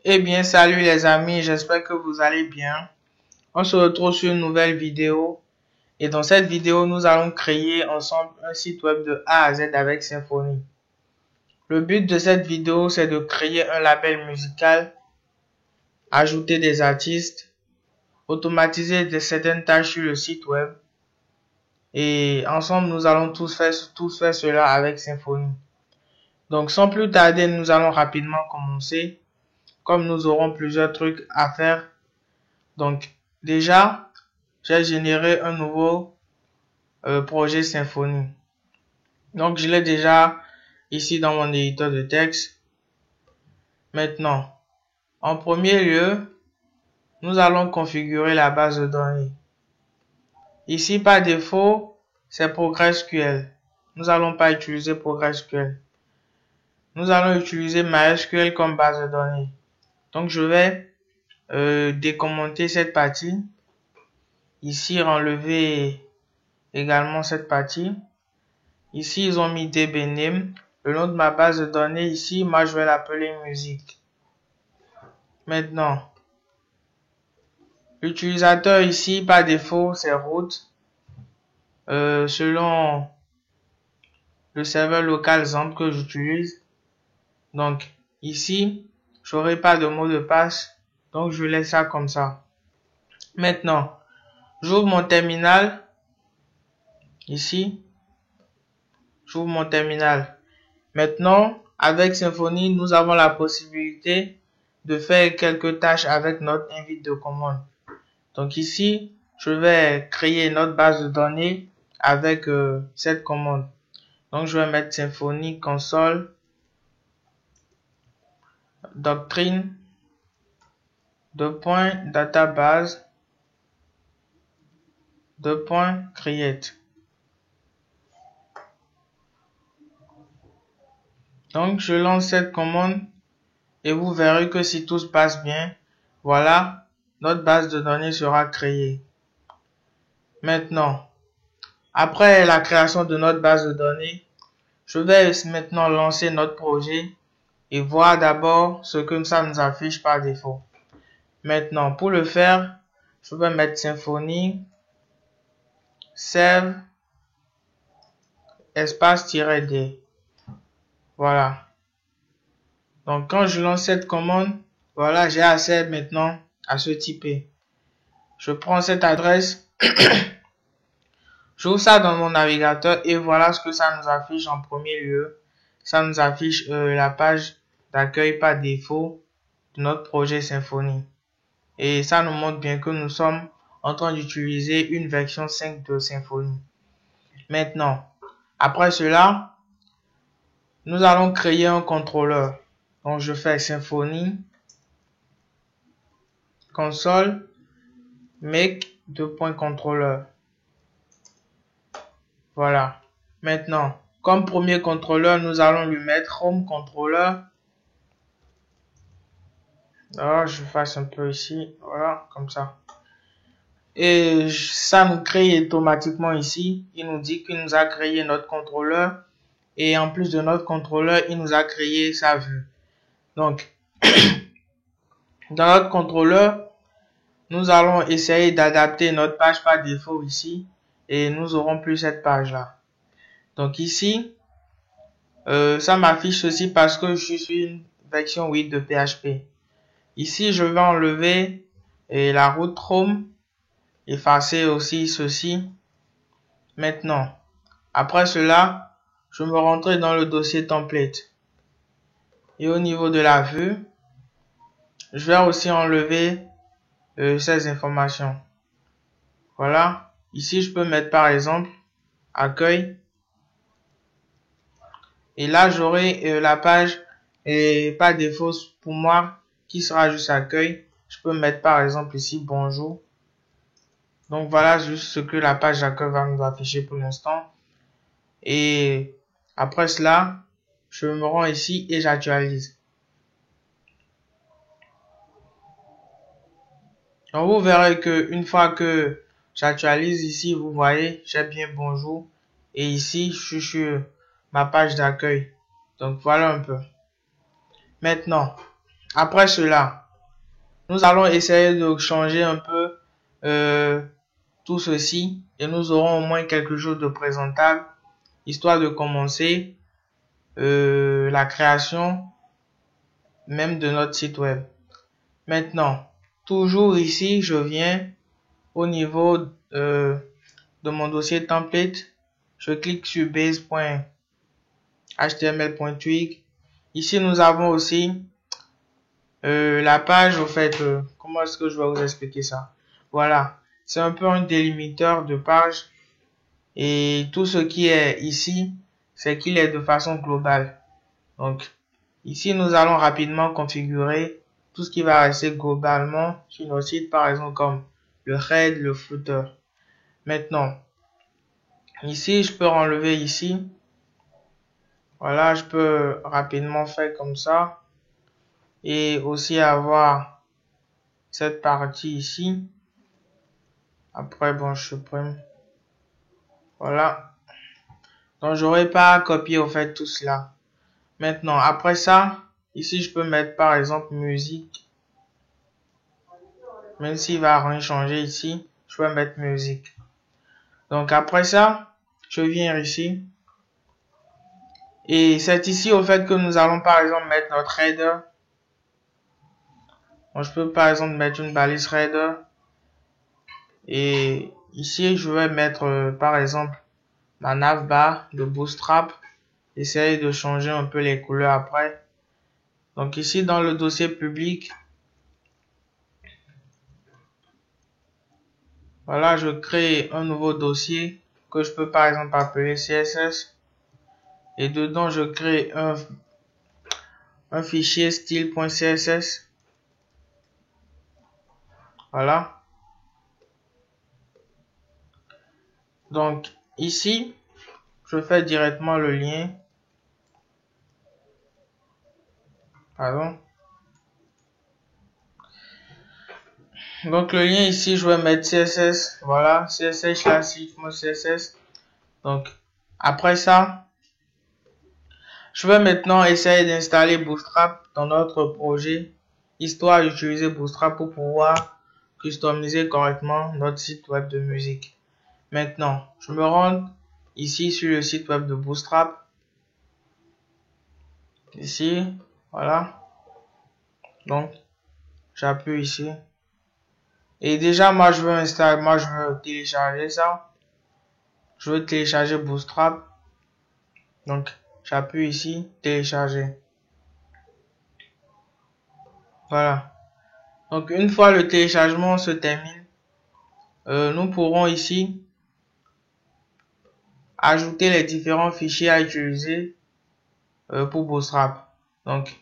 Eh bien, salut les amis, j'espère que vous allez bien. On se retrouve sur une nouvelle vidéo. Et dans cette vidéo, nous allons créer ensemble un site web de A à Z avec Symfony. Le but de cette vidéo, c'est de créer un label musical, ajouter des artistes, automatiser certaines tâches sur le site web. Et ensemble, nous allons tous faire cela avec Symfony. Donc, sans plus tarder, nous allons rapidement commencer. Comme nous aurons plusieurs trucs à faire. Donc, déjà, j'ai généré un nouveau projet Symfony. Donc, je l'ai déjà ici dans mon éditeur de texte. Maintenant, en premier lieu, nous allons configurer la base de données. Ici, par défaut, c'est PostgreSQL. Nous n'allons pas utiliser PostgreSQL. Nous allons utiliser MySQL comme base de données. Donc, je vais décommenter cette partie. Ici, enlever également cette partie. Ici, ils ont mis dbname. Le nom de ma base de données ici, moi, je vais l'appeler musique. Maintenant, l'utilisateur ici, par défaut, c'est root. Selon le serveur local XAMPP que j'utilise. Donc, ici, j'aurai pas de mot de passe. Donc, je laisse ça comme ça. Maintenant, j'ouvre mon terminal. Ici, j'ouvre mon terminal. Maintenant, avec Symfony, nous avons la possibilité de faire quelques tâches avec notre invite de commande. Donc ici, je vais créer notre base de données avec cette commande. Donc je vais mettre Symfony console doctrine database create. Donc je lance cette commande et vous verrez que si tout se passe bien, voilà, notre base de données sera créée. Maintenant, après la création de notre base de données, je vais maintenant lancer notre projet et voir d'abord ce que ça nous affiche par défaut. Maintenant, pour le faire, je vais mettre Symfony save espace-d. Voilà. Donc, quand je lance cette commande, voilà, j'ai accès maintenant à ce typé. Je prends cette adresse, j'ouvre ça dans mon navigateur et voilà ce que ça nous affiche en premier lieu. Ça nous affiche la page d'accueil par défaut de notre projet Symfony. Et ça nous montre bien que nous sommes en train d'utiliser une version 5 de Symfony. Maintenant, après cela, nous allons créer un contrôleur. Donc, je fais Symfony console make contrôleur. Voilà. Maintenant, comme premier contrôleur, nous allons lui mettre home controller. Alors, je fasse un peu ici. Voilà, comme ça. Et ça nous crée automatiquement ici. Il nous dit qu'il nous a créé notre contrôleur. Et en plus de notre contrôleur, il nous a créé sa vue. Donc, dans notre contrôleur, nous allons essayer d'adapter notre page par défaut ici. Et nous aurons plus cette page-là. Donc ici, ça m'affiche ceci parce que je suis une version 8 de PHP. Ici, je vais enlever la route home. Effacer aussi ceci. Maintenant, après cela, je me rentrer dans le dossier template. Et au niveau de la vue, je vais aussi enlever ces informations. Voilà. Ici, je peux mettre par exemple accueil. Et là, j'aurai la page par défaut pour moi qui sera juste accueil. Je peux mettre par exemple ici bonjour. Donc voilà juste ce que la page d'accueil va nous afficher pour l'instant. Et après cela, je me rends ici et j'actualise. Donc vous verrez que une fois que j'actualise ici, vous voyez, j'ai bien bonjour. Et ici, je suis sur ma page d'accueil. Donc voilà un peu. Maintenant, Après cela, nous allons essayer de changer un peu tout ceci et nous aurons au moins quelque chose de présentable, histoire de commencer la création même de notre site web. Maintenant, toujours ici, je viens au niveau de mon dossier template, je clique sur base.html.twig. Ici, nous avons aussi la page, au fait, comment est-ce que je vais vous expliquer ça? Voilà, c'est un peu un délimiteur de page et tout ce qui est ici, c'est qu'il est de façon globale. Donc, ici, nous allons rapidement configurer tout ce qui va rester globalement sur nos sites, par exemple comme le head, le footer. Maintenant, ici, je peux enlever ici. Voilà, je peux rapidement faire comme ça. Et aussi avoir cette partie ici. Après, bon, je supprime. Voilà. Donc, j'aurais pas à copier au fait tout cela. Maintenant, après ça, ici, je peux mettre par exemple musique. Même s'il va rien changer ici, je peux mettre musique. Donc, après ça, je viens ici. Et c'est ici au fait que nous allons par exemple mettre notre header. Donc, je peux par exemple mettre une balise header. Et ici, je vais mettre par exemple ma navbar de Bootstrap. Essayer de changer un peu les couleurs après. Donc ici dans le dossier public, voilà, je crée un nouveau dossier que je peux par exemple appeler CSS. Et dedans, je crée un fichier style.css. Voilà. Donc ici, je fais directement le lien. Pardon. Donc le lien ici, je vais mettre CSS. Voilà, CSS classique, CSS. Donc après ça, je vais maintenant essayer d'installer Bootstrap dans notre projet, histoire d'utiliser Bootstrap pour pouvoir customiser correctement notre site web de musique. Maintenant, je me rends ici sur le site web de Bootstrap. Ici, voilà. Donc, j'appuie ici. Et déjà, moi, je veux télécharger ça. Je veux télécharger Bootstrap. Donc, j'appuie ici, télécharger. Voilà. Donc, une fois le téléchargement se termine, nous pourrons ici ajouter les différents fichiers à utiliser pour Bootstrap. Donc,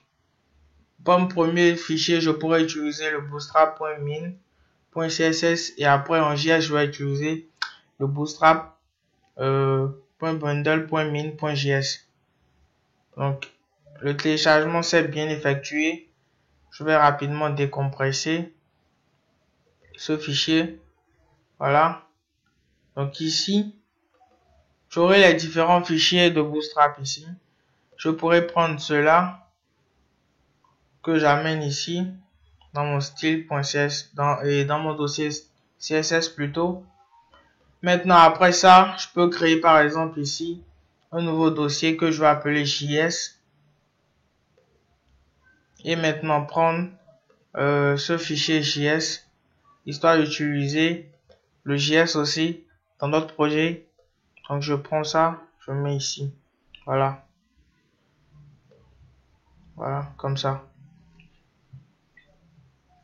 comme premier fichier, je pourrais utiliser le bootstrap.min.css et après en JS, je vais utiliser le bootstrap.bundle.min.js. Donc, le téléchargement s'est bien effectué. Je vais rapidement décompresser ce fichier. Voilà. Donc ici, j'aurai les différents fichiers de Bootstrap ici. Je pourrais prendre cela que j'amène ici dans mon style.css et dans mon dossier CSS plutôt. Maintenant, après ça, je peux créer par exemple ici un nouveau dossier que je vais appeler JS. Et maintenant prendre ce fichier JS, histoire d'utiliser le JS aussi dans notre projet. Donc je prends ça, je mets ici. Voilà. Voilà, comme ça.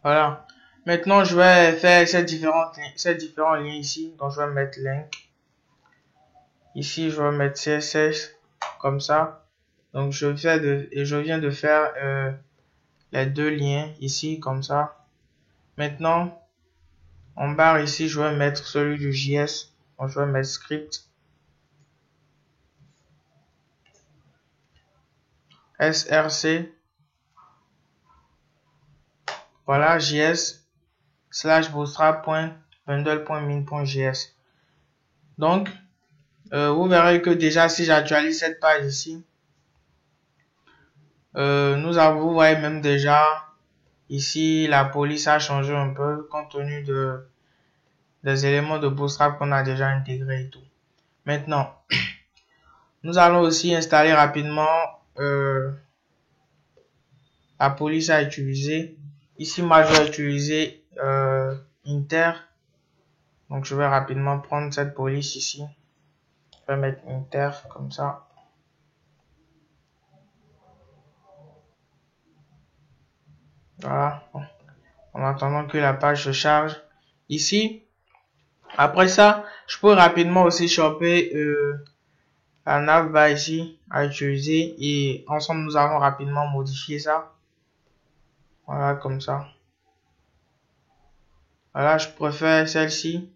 Voilà. Maintenant, je vais faire ces différents liens ici. Donc, je vais mettre link. Ici, je vais mettre CSS comme ça. Donc, je viens de faire les deux liens ici comme ça. Maintenant, en barre ici, je vais mettre celui du JS. Donc, je vais mettre script. src. Voilà, JS / bootstrap.bundle.min.js. Donc, vous verrez que déjà si j'actualise cette page ici, vous voyez même déjà Ici, la police a changé un peu compte tenu des éléments de Bootstrap qu'on a déjà intégrés et tout. Maintenant, nous allons aussi installer rapidement la police à utiliser. Ici, moi, je vais utiliser Inter. Donc, je vais rapidement prendre cette police ici. Je vais mettre Inter comme ça. Voilà. En attendant que la page se charge. Ici, après ça, je peux rapidement aussi choper la navbar ici à utiliser. Et ensemble, nous allons rapidement modifier ça. Voilà, comme ça. Voilà, je préfère celle-ci.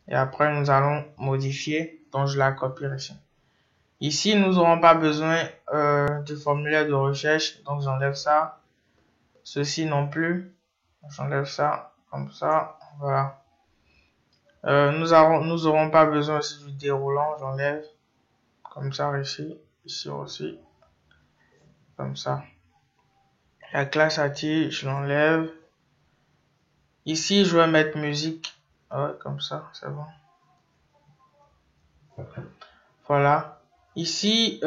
Et après, nous allons modifier. Donc, je la copie ici. Ici, nous n'aurons pas besoin du formulaire de recherche. Donc, j'enlève ça. Ceci non plus. J'enlève ça. Comme ça. Voilà. Nous aurons pas besoin aussi du déroulant. J'enlève. Comme ça ici. Ici aussi. Comme ça. La classe ATI, je l'enlève. Ici, je vais mettre musique. Ouais, comme ça. C'est bon. Voilà. Ici,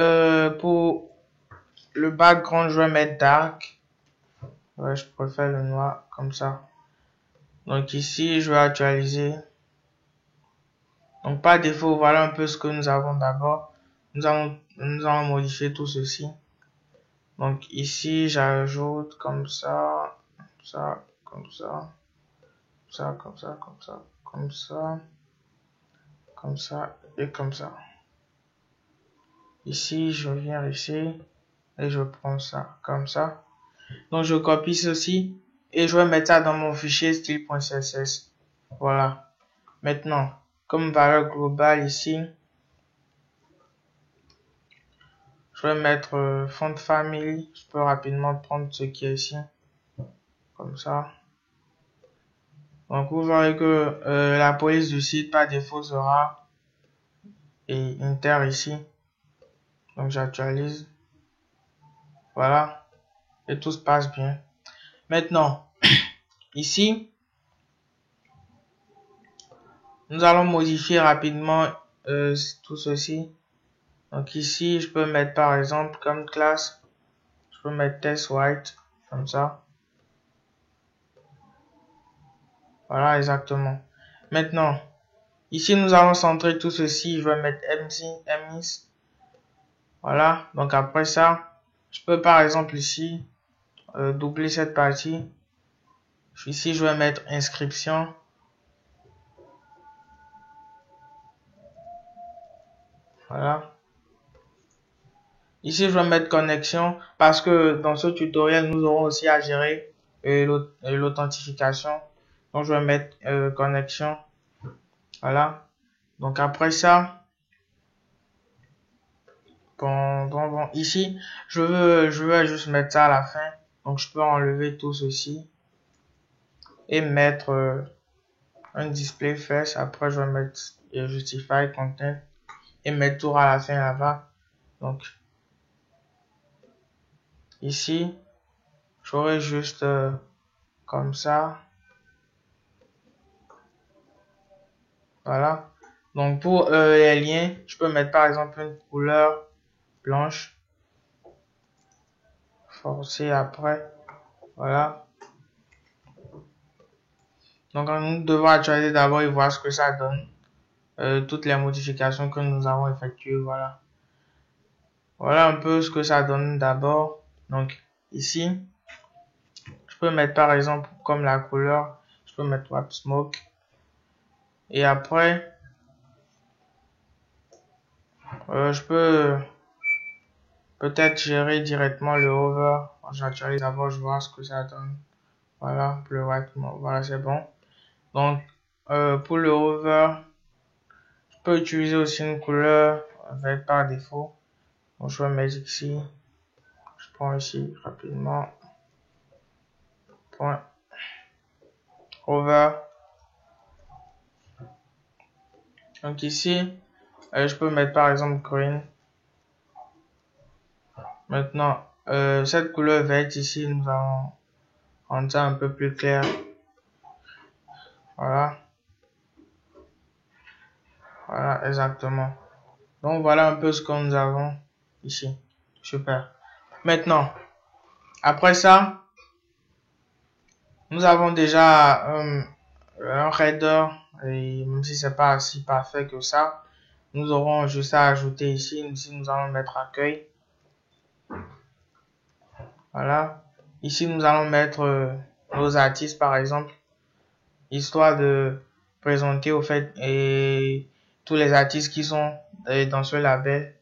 pour le background, je vais mettre dark. Ouais, je préfère le noir comme ça. Donc ici, je vais actualiser. Donc par défaut, voilà un peu ce que nous avons d'abord. Nous allons modifier tout ceci. Donc ici, j'ajoute comme ça, comme ça, comme ça, comme ça, comme ça, comme ça, comme ça et comme ça. Ici, je viens ici et je prends ça comme ça. Donc je copie ceci et je vais mettre ça dans mon fichier style.css. Voilà. Maintenant, comme valeur globale ici, je vais mettre font family. Je peux rapidement prendre ce qui est ici. Comme ça. Donc vous verrez que la police du site par défaut sera et Inter ici. Donc j'actualise. Voilà. Et tout se passe bien. Maintenant, ici, nous allons modifier rapidement tout ceci. Donc ici, je peux mettre par exemple comme classe, je peux mettre test white, comme ça. Voilà, exactement. Maintenant, ici, nous allons centrer tout ceci. Je vais mettre MIS. Voilà. Donc après ça, je peux par exemple ici, doubler cette partie. Ici, je vais mettre inscription. Voilà. Ici, je vais mettre connexion parce que dans ce tutoriel, nous aurons aussi à gérer l'authentification. Donc, je vais mettre connexion. Voilà. Donc, après ça, bon, ici, je veux juste mettre ça à la fin. Donc, je peux enlever tout ceci et mettre un display first. Après, je vais mettre justify content et mettre tout à la fin là-bas. Donc, ici, j'aurai juste comme ça. Voilà. Donc, pour les liens, je peux mettre par exemple une couleur blanche. Forcer après. Voilà. Donc, nous devons actualiser d'abord et voir ce que ça donne. Toutes les modifications que nous avons effectuées. Voilà. Voilà un peu ce que ça donne d'abord. Donc, ici, je peux mettre par exemple comme la couleur, je peux mettre Wap Smoke. Et après, je peux peut-être gérer directement le hover. J'actualise d'abord, je vois ce que ça donne. Voilà, bleu, white, voilà, c'est bon. Donc, pour le hover, je peux utiliser aussi une couleur avec par défaut. Donc, je vais mettre ici. Je prends ici rapidement. Point. Hover. Donc ici, je peux mettre par exemple green. Maintenant, cette couleur verte ici, nous allons rendre ça un peu plus clair. Voilà. Voilà, exactement. Donc, voilà un peu ce que nous avons ici. Super. Maintenant, après ça, nous avons déjà un header. Et même si c'est pas si parfait que ça, nous aurons juste à ajouter ici. Ici, nous allons mettre accueil. Voilà. Ici, nous allons mettre nos artistes, par exemple, histoire de présenter au fait et tous les artistes qui sont dans ce label.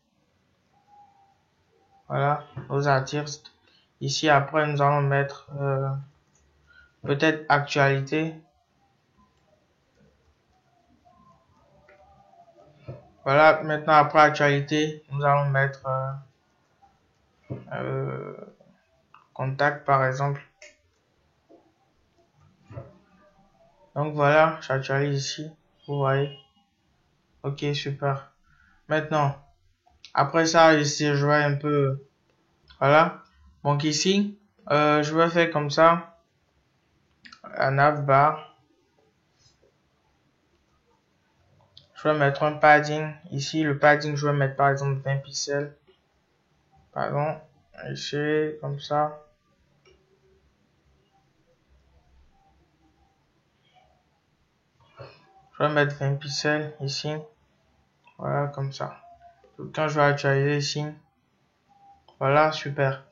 Voilà, nos artistes. Ici, après, nous allons mettre peut-être actualité. Voilà, maintenant, après actualité, nous allons mettre contact, par exemple. Donc, voilà, j'actualise ici. Vous voyez. Ok, super. Maintenant, après ça, ici, je vais un peu... Voilà. Donc, ici, je vais faire comme ça. Un navbar. Je vais mettre un padding. Ici, le padding, je vais mettre par exemple 20 pixels. Pardon. Ici, comme ça. Je vais mettre 20 pixels ici. Voilà, comme ça. Quand je vais actualiser ici. Voilà, super.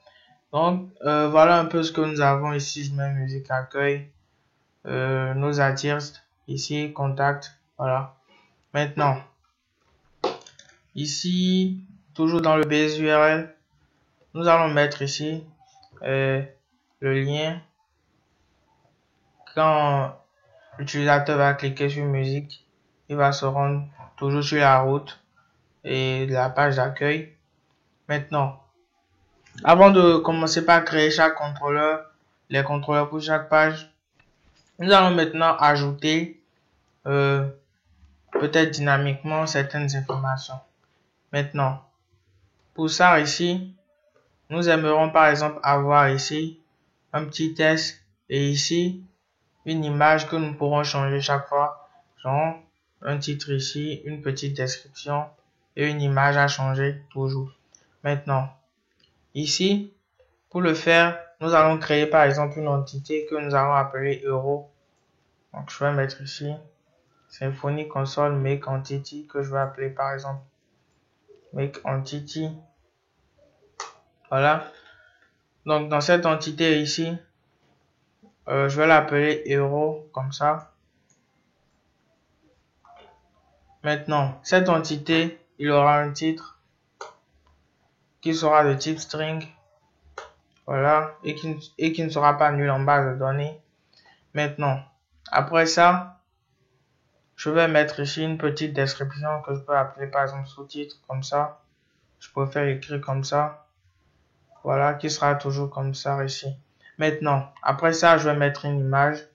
Donc, voilà un peu ce que nous avons ici. Je mets musique accueil. Nos artistes. Ici, contact. Voilà. Maintenant, ici, toujours dans le base URL, nous allons mettre ici le lien. Quand l'utilisateur va cliquer sur musique, il va se rendre toujours sur la route et la page d'accueil. Maintenant, avant de commencer par créer chaque contrôleur, les contrôleurs pour chaque page, nous allons maintenant ajouter peut-être dynamiquement certaines informations. Maintenant, pour ça ici, nous aimerons par exemple avoir ici un petit texte et ici une image que nous pourrons changer chaque fois, genre un titre ici, une petite description et une image à changer toujours. Maintenant, ici, pour le faire, nous allons créer par exemple une entité que nous allons appeler euro. Donc je vais mettre ici Symfony Console Make Entity que je vais appeler par exemple Make Entity. Voilà. Donc dans cette entité ici, je vais l'appeler euro comme ça. Maintenant, cette entité, il aura un titre qui sera de type string. Voilà. Et qui ne sera pas nul en base de données. Maintenant, après ça, je vais mettre ici une petite description que je peux appeler par exemple sous-titre comme ça. Je préfère écrire comme ça. Voilà, qui sera toujours comme ça ici. Maintenant, après ça, je vais mettre une image.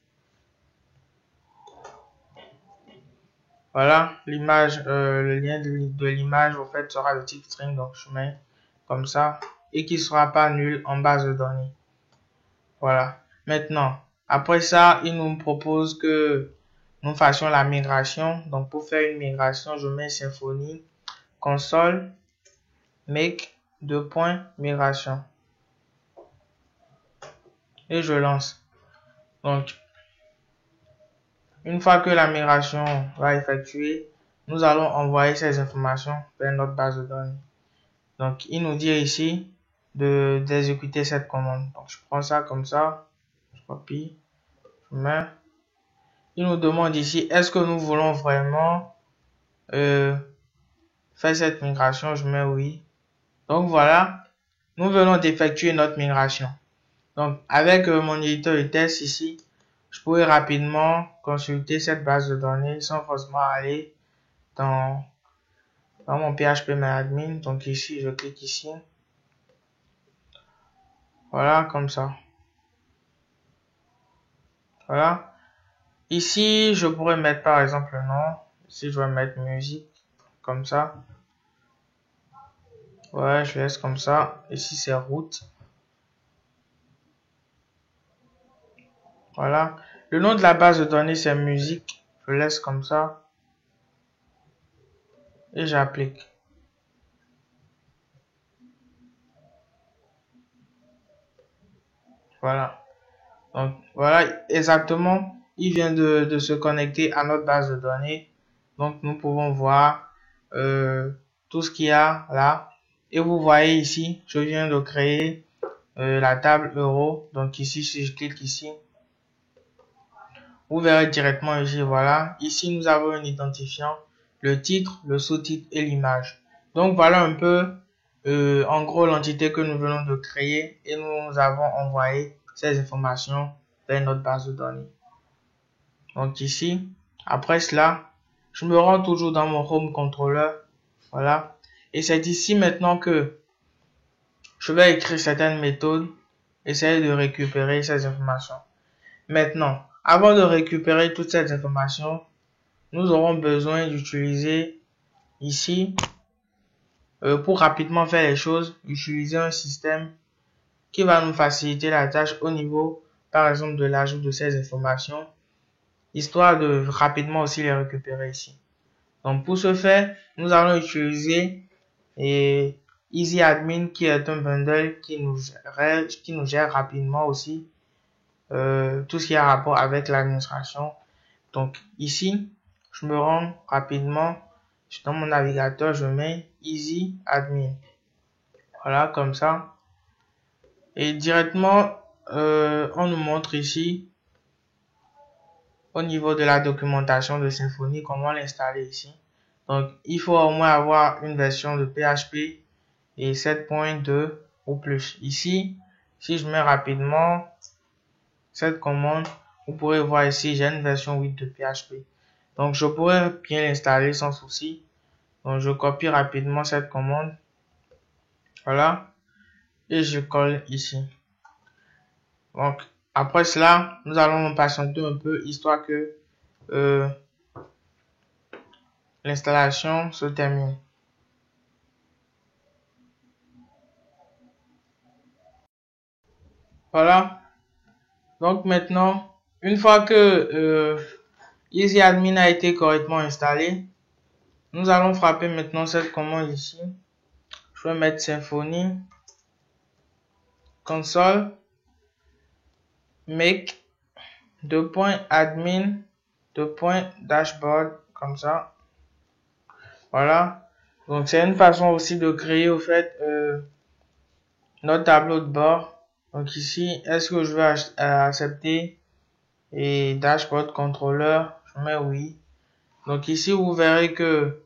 Voilà, l'image, le lien de l'image, au fait, sera de type string. Donc, je mets comme ça. Et qui sera pas nul en base de données. Voilà. Maintenant, après ça, il nous propose que nous fassions la migration. Donc, pour faire une migration, je mets Symfony console make migration. Et je lance. Donc, une fois que la migration va effectuer, nous allons envoyer ces informations vers notre base de données. Donc, il nous dit ici d'exécuter cette commande. Donc, je prends ça comme ça, je copie, je mets. Il nous demande ici, est-ce que nous voulons vraiment faire cette migration? Je mets oui. Donc, voilà, nous venons d'effectuer notre migration. Donc, avec mon éditeur de test ici, je pourrais rapidement consulter cette base de données sans forcément aller dans mon phpMyAdmin. Donc ici, je clique ici. Voilà, comme ça. Voilà. Ici, je pourrais mettre par exemple le nom. Ici, je vais mettre musique. Comme ça. Ouais, je laisse comme ça. Ici, c'est route. Voilà. Le nom de la base de données, c'est musique. Je laisse comme ça. Et j'applique. Voilà. Donc, voilà exactement. Il vient de se connecter à notre base de données. Donc, nous pouvons voir tout ce qu'il y a là. Et vous voyez ici, je viens de créer la table euro. Donc, ici, si je clique ici, vous verrez directement ici, voilà. Ici, nous avons un identifiant, le titre, le sous-titre et l'image. Donc, voilà un peu, en gros, l'entité que nous venons de créer et nous avons envoyé ces informations vers notre base de données. Donc, ici, après cela, je me rends toujours dans mon Home Controller. Voilà. Et c'est ici maintenant que je vais écrire certaines méthodes, essayer de récupérer ces informations. Maintenant, avant de récupérer toutes ces informations, nous aurons besoin d'utiliser ici, pour rapidement faire les choses, utiliser un système qui va nous faciliter la tâche au niveau, par exemple, de l'ajout de ces informations, histoire de rapidement aussi les récupérer ici. Donc, pour ce faire, nous allons utiliser EasyAdmin qui est un bundle qui nous gère rapidement aussi tout ce qui a rapport avec l'administration. Donc ici, je me rends rapidement dans mon navigateur, je mets EasyAdmin. Voilà, comme ça. Et directement, on nous montre ici, au niveau de la documentation de Symfony, comment l'installer ici. Donc, il faut au moins avoir une version de PHP et 7.2 ou plus. Ici, si je mets rapidement cette commande, vous pourrez voir ici, j'ai une version 8 de PHP. Donc, je pourrais bien l'installer sans souci. Donc, je copie rapidement cette commande. Voilà. Et je colle ici. Donc, après cela, nous allons nous patienter un peu, histoire que l'installation se termine. Voilà. Donc, maintenant, une fois que EasyAdmin a été correctement installé, nous allons frapper maintenant cette commande ici. Je vais mettre Symfony console make .admin .dashboard comme ça. Voilà. Donc c'est une façon aussi de créer au fait notre tableau de bord. Donc ici, est-ce que je vais accepter et dashboard controller, je mets oui. Donc ici vous verrez que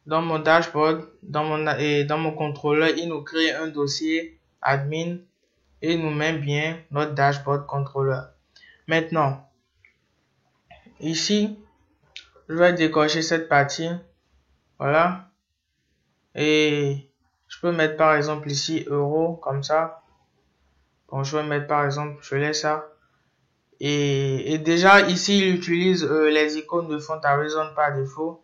dans mon dashboard, dans mon contrôleur, il nous crée un dossier admin et il nous met bien notre dashboard controller. Maintenant, ici, je vais décocher cette partie. Voilà. Et je peux mettre par exemple ici euro comme ça. Bon, je vais mettre par exemple, je laisse ça. Et déjà ici, il utilise les icônes de font horizon par défaut.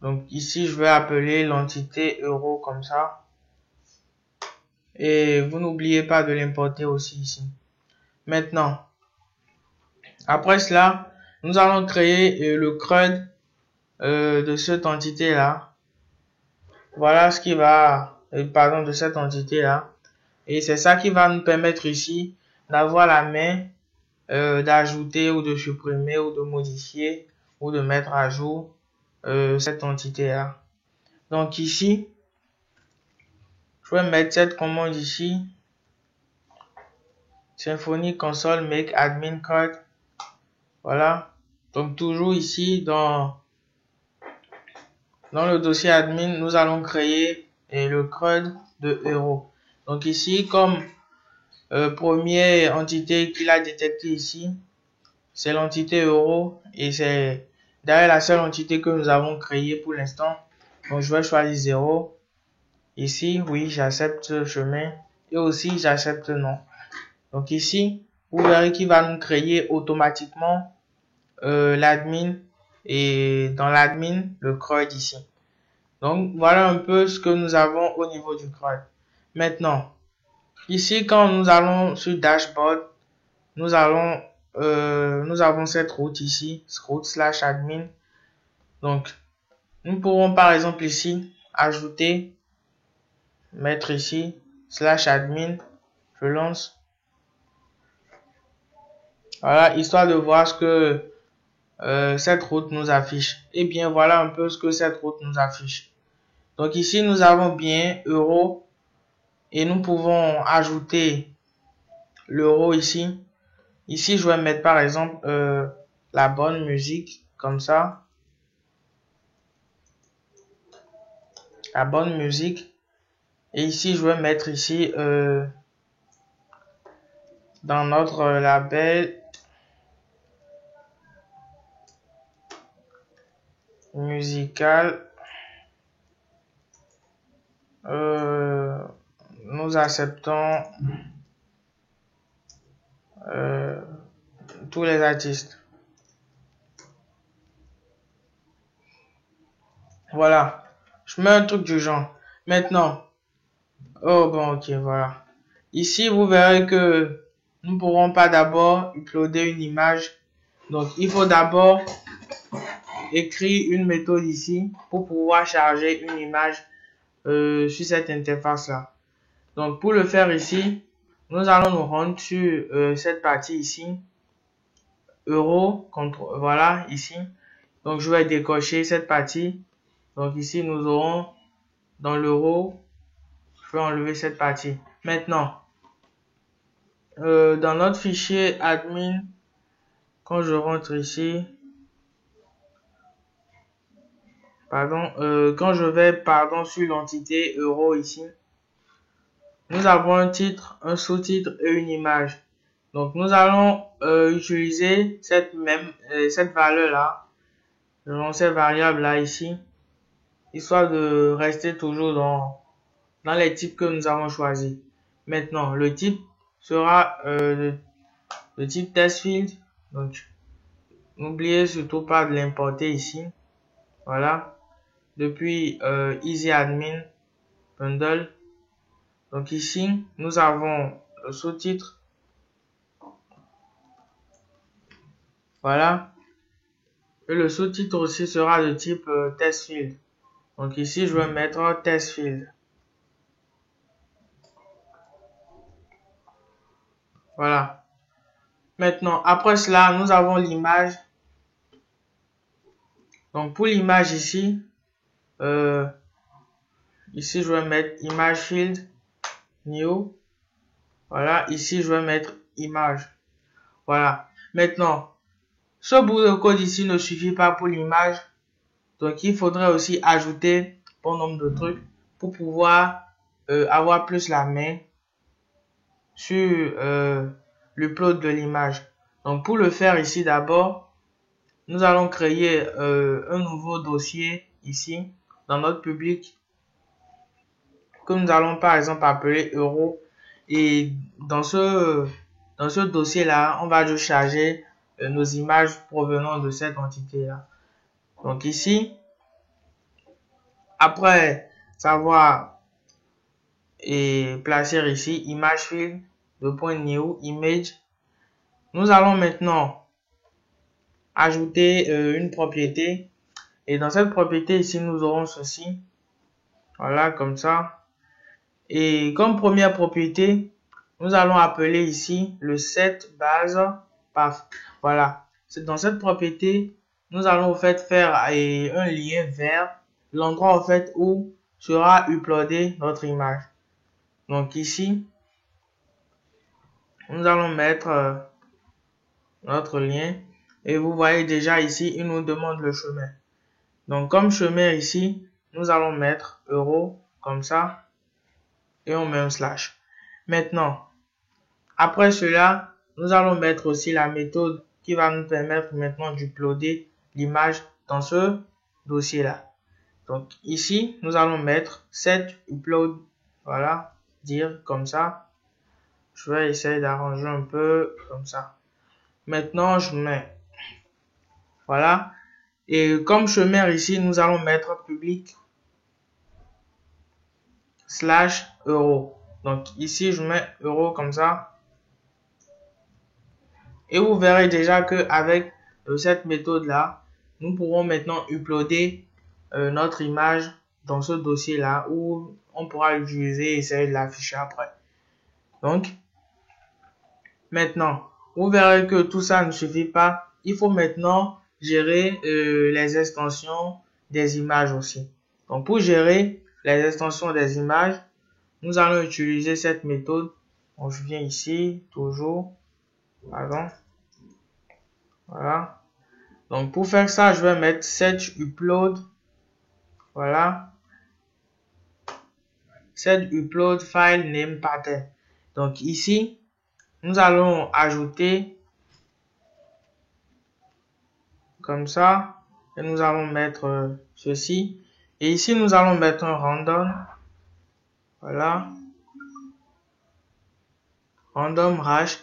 Donc ici, je vais appeler l'entité euro comme ça. Et vous n'oubliez pas de l'importer aussi ici. Maintenant, après cela, nous allons créer le CRUD de cette entité là. Voilà ce qui va, pardon, de cette entité là. Et c'est ça qui va nous permettre ici d'avoir la main d'ajouter ou de supprimer ou de modifier ou de mettre à jour cette entité là. Donc ici, je vais mettre cette commande ici. Symfony console make admin card. Voilà. Donc toujours ici dans le dossier admin, nous allons créer le CRUD de euro. Donc ici, comme première entité qu'il a détecté ici, c'est l'entité euro et c'est d'ailleurs la seule entité que nous avons créée pour l'instant. Donc je vais choisir 0. Ici, oui, j'accepte chemin et aussi j'accepte non. Donc ici, vous verrez qu'il va nous créer automatiquement l'admin et dans l'admin le CRUD ici. Donc voilà un peu ce que nous avons au niveau du CRUD. Maintenant, ici quand nous allons sur dashboard, nous avons cette route ici, route slash admin. Donc, nous pourrons par exemple ici ajouter, mettre ici slash admin. Je lance. Voilà, histoire de voir ce que cette route nous affiche. Et bien, voilà un peu ce que cette route nous affiche. Donc ici, nous avons bien euro et nous pouvons ajouter l'euro ici. Ici, je vais mettre par exemple la bonne musique comme ça. La bonne musique. Et ici, je vais mettre ici dans notre label musical. Nous acceptons tous les artistes. Voilà. Je mets un truc du genre. Maintenant. Oh bon, ok, voilà. Ici, vous verrez que nous ne pourrons pas d'abord uploader une image. Donc, il faut d'abord écrire une méthode ici pour pouvoir charger une image sur cette interface-là. Donc, pour le faire ici, nous allons nous rendre sur cette partie ici. Euro, voilà, ici. Donc, je vais décocher cette partie. Donc, ici, nous aurons dans l'euro, je vais enlever cette partie. Maintenant, dans notre fichier admin, quand je rentre ici, quand je vais, sur l'entité euro ici, nous avons un titre, un sous-titre et une image. Donc, nous allons utiliser cette valeur-là, cette variable-là ici, histoire de rester toujours dans les types que nous avons choisis. Maintenant, le type sera le type testField. Donc, n'oubliez surtout pas de l'importer ici. Voilà. Depuis EasyAdmin Bundle. Donc ici, nous avons le sous-titre. Voilà. Et le sous-titre aussi sera de type testField. Donc ici, je vais mettre testField. Voilà. Maintenant, après cela, nous avons l'image. Donc pour l'image ici, ici je vais mettre image field new. Voilà, ici je vais mettre image. Voilà. Maintenant, ce bout de code ici ne suffit pas pour l'image. Donc il faudrait aussi ajouter bon nombre de trucs pour pouvoir avoir plus la main sur l'upload de l'image. Donc pour le faire ici d'abord, nous allons créer un nouveau dossier ici dans notre public que nous allons par exemple appeler euro, et dans ce dossier là on va juste charger nos images provenant de cette entité là. Donc ici, après savoir et placer ici image field de point new image, nous allons maintenant ajouter une propriété, et dans cette propriété ici nous aurons ceci. Voilà, comme ça. Et comme première propriété, nous allons appeler ici le set base path. Voilà. C'est dans cette propriété, nous allons en fait faire un lien vers l'endroit en fait où sera uploadé notre image. Donc ici, nous allons mettre notre lien, et vous voyez déjà ici, il nous demande le chemin. Donc comme chemin ici, nous allons mettre euro comme ça. Et on met un slash. Maintenant, après cela, nous allons mettre aussi la méthode qui va nous permettre maintenant d'uploader l'image dans ce dossier-là. Donc ici, nous allons mettre set upload. Voilà, dire comme ça. Je vais essayer d'arranger un peu comme ça. Maintenant, je mets. Voilà. Et comme chemin ici, nous allons mettre public slash euro. Donc ici, je mets euro comme ça. Et vous verrez déjà que avec cette méthode là, nous pourrons maintenant uploader notre image dans ce dossier là où on pourra l'utiliser et essayer de l'afficher après. Donc maintenant, vous verrez que tout ça ne suffit pas. Il faut maintenant gérer les extensions des images aussi. Donc pour gérer les extensions des images, nous allons utiliser cette méthode. Donc je viens ici, toujours, pardon. Voilà. Donc pour faire ça, je vais mettre set upload. Voilà. Set upload file name pattern. Donc ici, nous allons ajouter comme ça et nous allons mettre ceci. Et ici, nous allons mettre un random. Voilà. Random hash.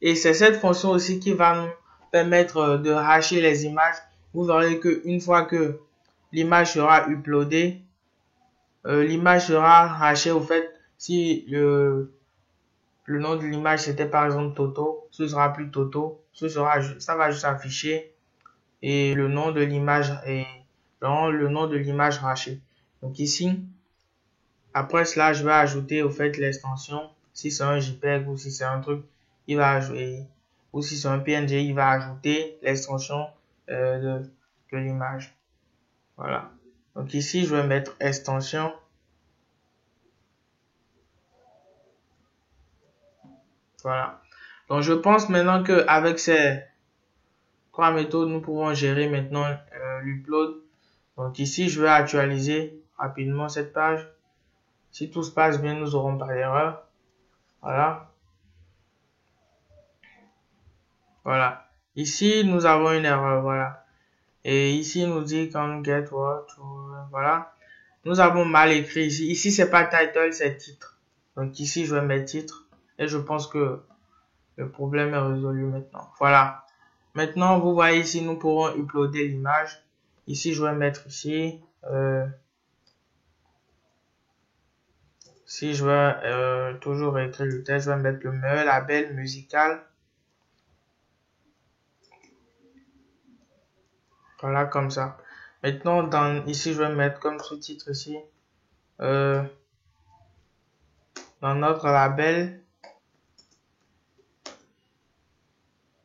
Et c'est cette fonction aussi qui va nous permettre de hasher les images. Vous verrez que une fois que l'image sera uploadée, l'image sera hashée. Au fait, si le nom de l'image c'était par exemple Toto, ce sera plus Toto, ça va juste afficher et le nom de l'image est le nom de l'image hashée. Donc ici, après cela, je vais ajouter au fait l'extension. Si c'est un JPEG ou si c'est un truc, il va ajouter, ou si c'est un PNG, il va ajouter l'extension de l'image. Voilà. Donc ici, je vais mettre extension. Voilà. Donc je pense maintenant que avec ces trois méthodes, nous pouvons gérer maintenant l'upload. Donc ici, je vais actualiser rapidement cette page. Si tout se passe bien, nous n'aurons pas d'erreur. Voilà. Voilà. Ici, nous avons une erreur. Voilà. Et ici, il nous dit can't get what. Voilà. Nous avons mal écrit ici. Ici, c'est pas title, c'est titre. Donc ici, je vais mettre titre. Et je pense que le problème est résolu maintenant. Voilà. Maintenant, vous voyez ici, nous pourrons uploader l'image. Ici, je vais mettre ici. Si je vais toujours écrire le texte, je vais mettre le meilleur label musical. Voilà, comme ça. Maintenant, ici, je vais mettre comme sous-titre ici. Dans notre label,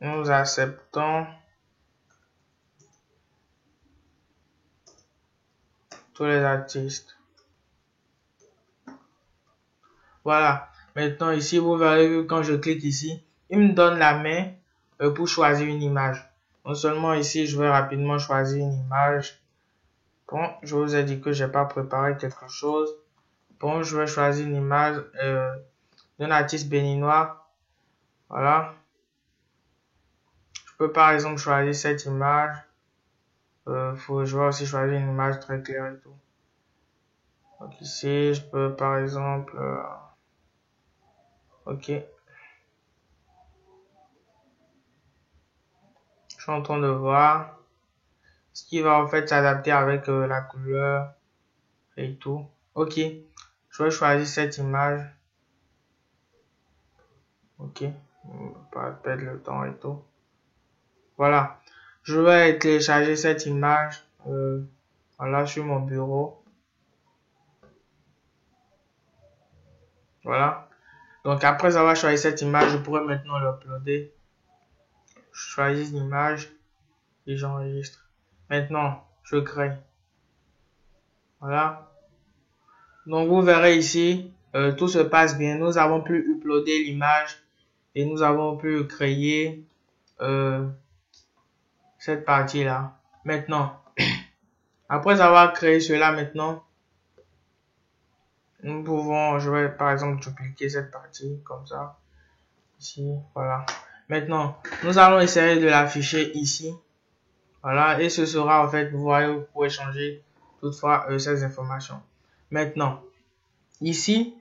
nous acceptons tous les artistes. Voilà. Maintenant, ici, vous verrez que quand je clique ici, il me donne la main pour choisir une image. Non seulement ici, je vais rapidement choisir une image. Bon, je vous ai dit que j'ai pas préparé quelque chose. Bon, je vais choisir une image d'un artiste béninois. Voilà. Je peux par exemple choisir cette image. Je vais aussi choisir une image très claire et tout. Donc ici, je peux par exemple... ok. Je suis en train de voir ce qui va en fait s'adapter avec la couleur et tout. Ok. Je vais choisir cette image. Ok. Pas perdre le temps et tout. Voilà. Je vais télécharger cette image. Voilà, sur mon bureau. Voilà. Donc après avoir choisi cette image, je pourrais maintenant l'uploader. Je choisis l'image et j'enregistre. Maintenant, je crée. Voilà. Donc vous verrez ici, tout se passe bien. Nous avons pu uploader l'image et nous avons pu créer cette partie-là. Maintenant, après avoir créé cela maintenant, nous pouvons, je vais par exemple dupliquer cette partie comme ça. Ici, voilà. Maintenant, nous allons essayer de l'afficher ici. Voilà, et ce sera en fait, vous voyez, vous pouvez changer toutefois ces informations. Maintenant, ici,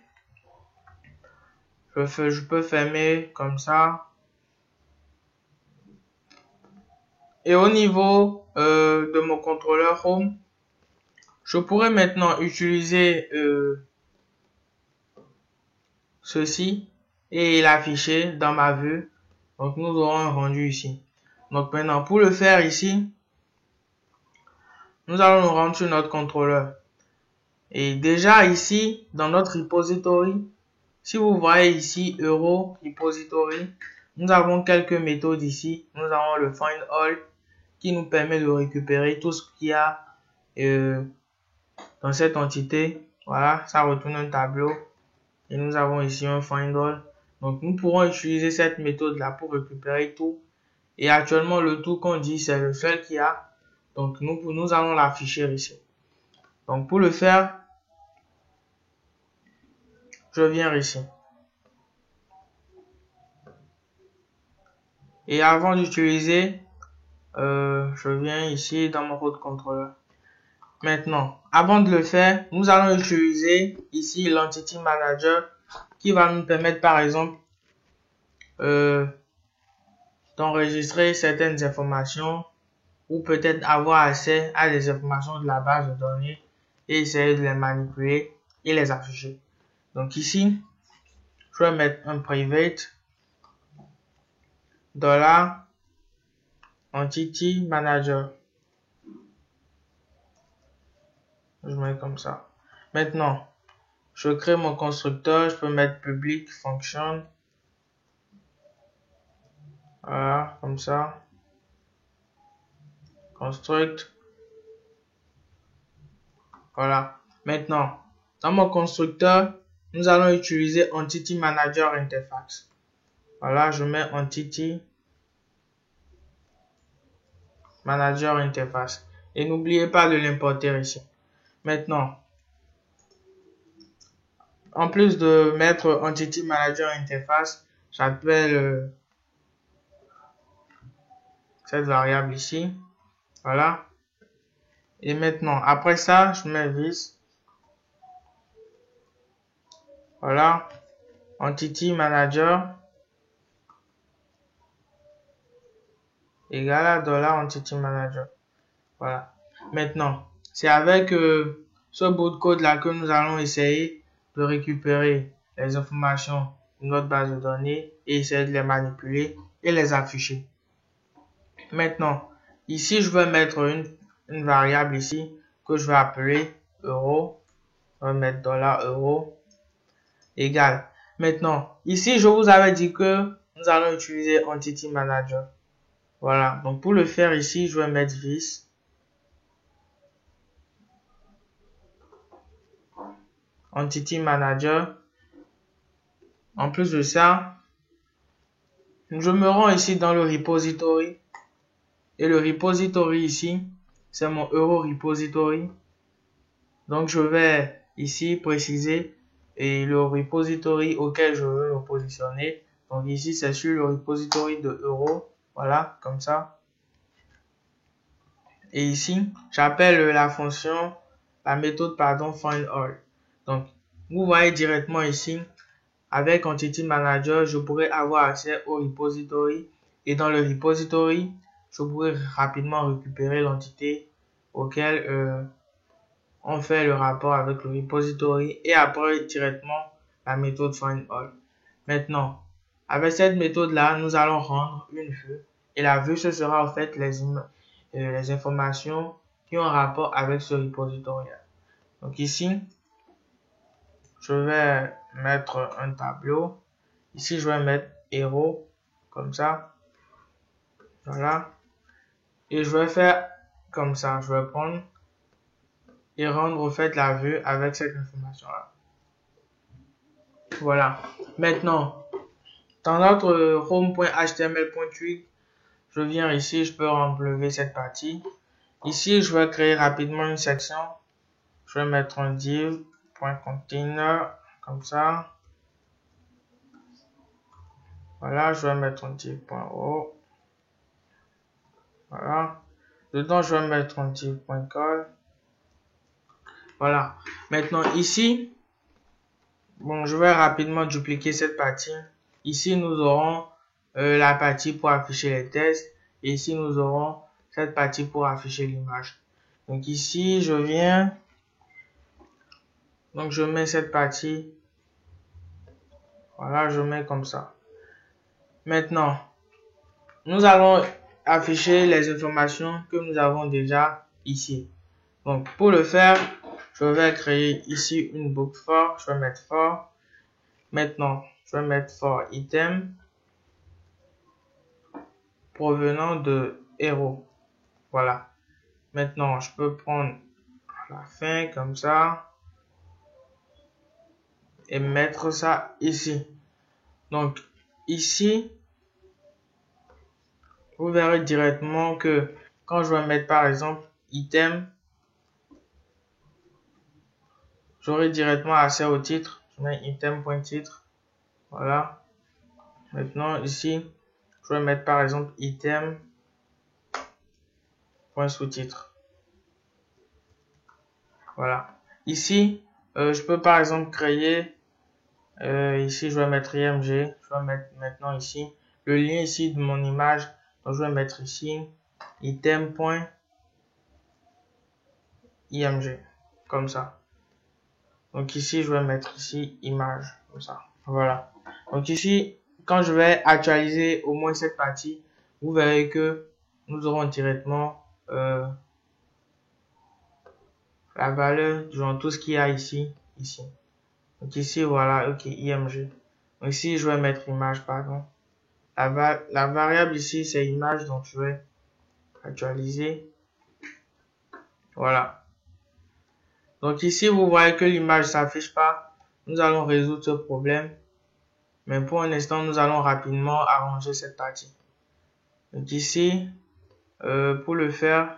je peux fermer comme ça. Et au niveau de mon contrôleur Home, je pourrais maintenant utiliser ceci et l'afficher dans ma vue. Donc, nous aurons un rendu ici. Donc, maintenant, pour le faire ici, nous allons nous rendre sur notre contrôleur. Et déjà ici, dans notre repository, si vous voyez ici, Euro Repository, nous avons quelques méthodes ici. Nous avons le find all qui nous permet de récupérer tout ce qu'il y a dans cette entité. Voilà, ça retourne un tableau. Et nous avons ici un find all. Donc, nous pourrons utiliser cette méthode-là pour récupérer tout. Et actuellement, le tout qu'on dit, c'est le seul qu'il y a. Donc, nous allons l'afficher ici. Donc, pour le faire, je viens ici. Et avant d'utiliser, je viens ici dans mon route contrôleur. Maintenant, avant de le faire, nous allons utiliser ici l'Entity Manager qui va nous permettre, par exemple, d'enregistrer certaines informations ou peut-être avoir accès à des informations de la base de données et essayer de les manipuler et les afficher. Donc ici, je vais mettre un private $Entity Manager. Je mets comme ça. Maintenant, je crée mon constructeur. Je peux mettre public function. Voilà, comme ça. Construct. Voilà. Maintenant, dans mon constructeur, nous allons utiliser Entity Manager Interface. Voilà, je mets Entity Manager Interface. Et n'oubliez pas de l'importer ici. Maintenant, en plus de mettre Entity Manager Interface, j'appelle cette variable ici. Voilà. Et maintenant, après ça, je mets this. Voilà. Entity Manager égale à $Entity Manager. Voilà. Maintenant, c'est avec ce bout de code là que nous allons essayer de récupérer les informations de notre base de données et essayer de les manipuler et les afficher. Maintenant, ici, je vais mettre une variable ici que je vais appeler euro. Je vais mettre $euro égale. Maintenant, ici, je vous avais dit que nous allons utiliser Entity Manager. Voilà. Donc, pour le faire ici, je vais mettre this. Entity Manager. En plus de ça, je me rends ici dans le repository. Et le repository ici, c'est mon Euro Repository. Donc, je vais ici préciser et le repository auquel je veux me positionner. Donc, ici, c'est sur le repository de Euro. Voilà, comme ça. Et ici, j'appelle la méthode, find all. Donc, vous voyez directement ici, avec Entity Manager, je pourrais avoir accès au repository. Et dans le repository, je pourrais rapidement récupérer l'entité auquel on fait le rapport avec le repository et après directement la méthode find all. Maintenant, avec cette méthode-là, nous allons rendre une vue. Et la vue, ce sera en fait les informations qui ont un rapport avec ce repository. Donc ici, je vais mettre un tableau. Ici, je vais mettre héros, comme ça. Voilà. Et je vais faire comme ça. Je vais prendre et rendre au fait la vue avec cette information-là. Voilà. Maintenant, dans notre home.html.twig, je viens ici, je peux enlever cette partie. Ici, je vais créer rapidement une section. Je vais mettre un div.container, comme ça. Voilà, je vais mettre un div.o. Voilà. Dedans, je vais mettre un div.call. Voilà. Maintenant, ici, bon, je vais rapidement dupliquer cette partie. Ici, nous aurons la partie pour afficher les tests. Et ici, nous aurons cette partie pour afficher l'image. Donc ici, je viens. Donc, je mets cette partie. Voilà, je mets comme ça. Maintenant, nous allons afficher les informations que nous avons déjà ici. Donc, pour le faire, je vais créer ici une boucle for. Je vais mettre for. Maintenant, je vais mettre for item provenant de héros. Voilà. Maintenant, je peux prendre la fin comme ça et mettre ça ici. Donc, ici, vous verrez directement que quand je vais mettre par exemple item, j'aurai directement accès au titre. Je mets item.titre. Voilà. Maintenant, ici, je vais mettre par exemple item.sous-titre. Voilà. Ici, je peux par exemple créer, ici, je vais mettre img. Je vais mettre maintenant ici le lien ici de mon image. Donc, je vais mettre ici item.img. Comme ça. Donc ici, je vais mettre ici image, comme ça. Voilà. Donc ici, quand je vais actualiser au moins cette partie, vous verrez que nous aurons directement la valeur, genre tout ce qu'il y a ici. Donc ici, voilà, ok, img. Donc ici, je vais mettre image, pardon. La variable ici, c'est image, donc je vais actualiser. Voilà. Donc ici, vous voyez que l'image ne s'affiche pas. Nous allons résoudre ce problème. Mais pour un instant, nous allons rapidement arranger cette partie. Donc ici, pour le faire,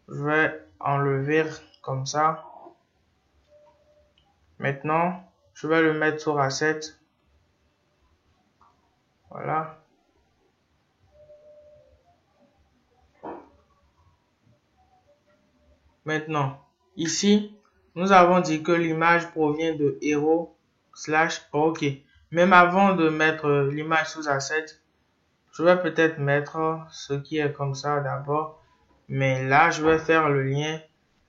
je vais enlever comme ça. Maintenant, je vais le mettre sur Asset. Voilà. Maintenant, ici, nous avons dit que l'image provient de hero / ok. Même avant de mettre l'image sous Asset, je vais peut-être mettre ce qui est comme ça d'abord. Mais là, je vais faire le lien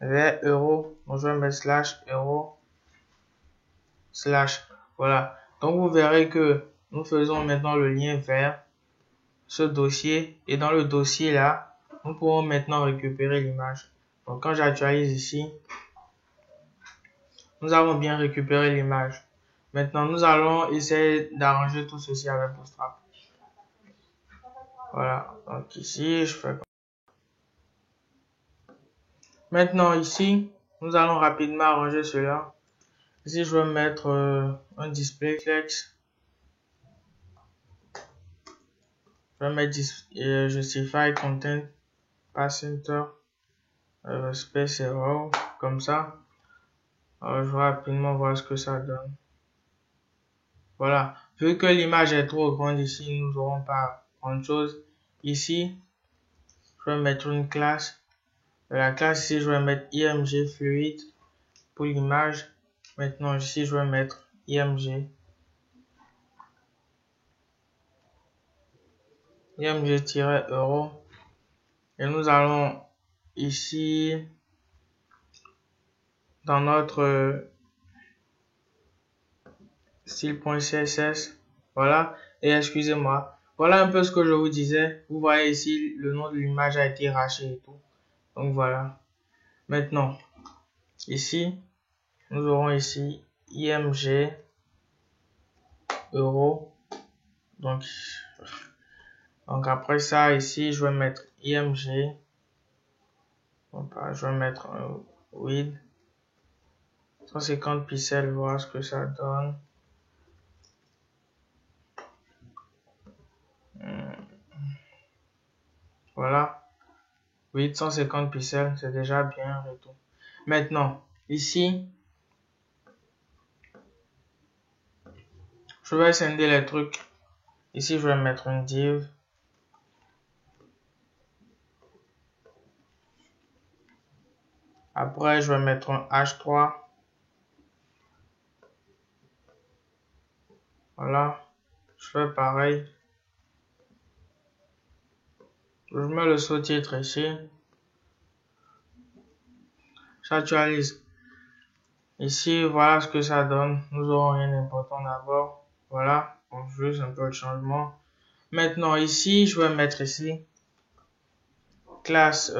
vers euro. Donc, je vais mettre /euro / voilà. Donc, vous verrez que nous faisons maintenant le lien vers ce dossier. Et dans le dossier là, nous pourrons maintenant récupérer l'image. Donc, quand j'actualise ici, nous avons bien récupéré l'image. Maintenant, nous allons essayer d'arranger tout ceci avec Bootstrap. Voilà. Donc, ici, je fais. Maintenant, ici, nous allons rapidement arranger cela. Ici, je vais mettre un display flex. Je vais mettre justify content pass center space error comme ça. Alors, je vais rapidement voir ce que ça donne. Voilà. Vu que l'image est trop grande ici, nous n'aurons pas grand chose. Ici, je vais mettre une classe. La classe ici, je vais mettre img fluid pour l'image. Maintenant, ici, je vais mettre img euro. Et nous allons ici dans notre style.css. Voilà. Et excusez-moi. Voilà un peu ce que je vous disais. Vous voyez ici, le nom de l'image a été arraché et tout. Donc voilà. Maintenant, ici, nous aurons ici img euro. Donc après ça, ici, je vais mettre img. Donc, je vais mettre un width 150 pixels, voir ce que ça donne. Voilà. 850 pixels, c'est déjà bien et tout. Maintenant, ici, je vais scinder les trucs. Ici, je vais mettre une div. Après, je vais mettre un h3. Voilà. Je fais pareil. Je mets le sous-titre ici. J'actualise. Ici, voilà ce que ça donne. Nous aurons rien d'important d'abord. Voilà. Donc, juste un peu de changement. Maintenant, ici, je vais mettre ici classe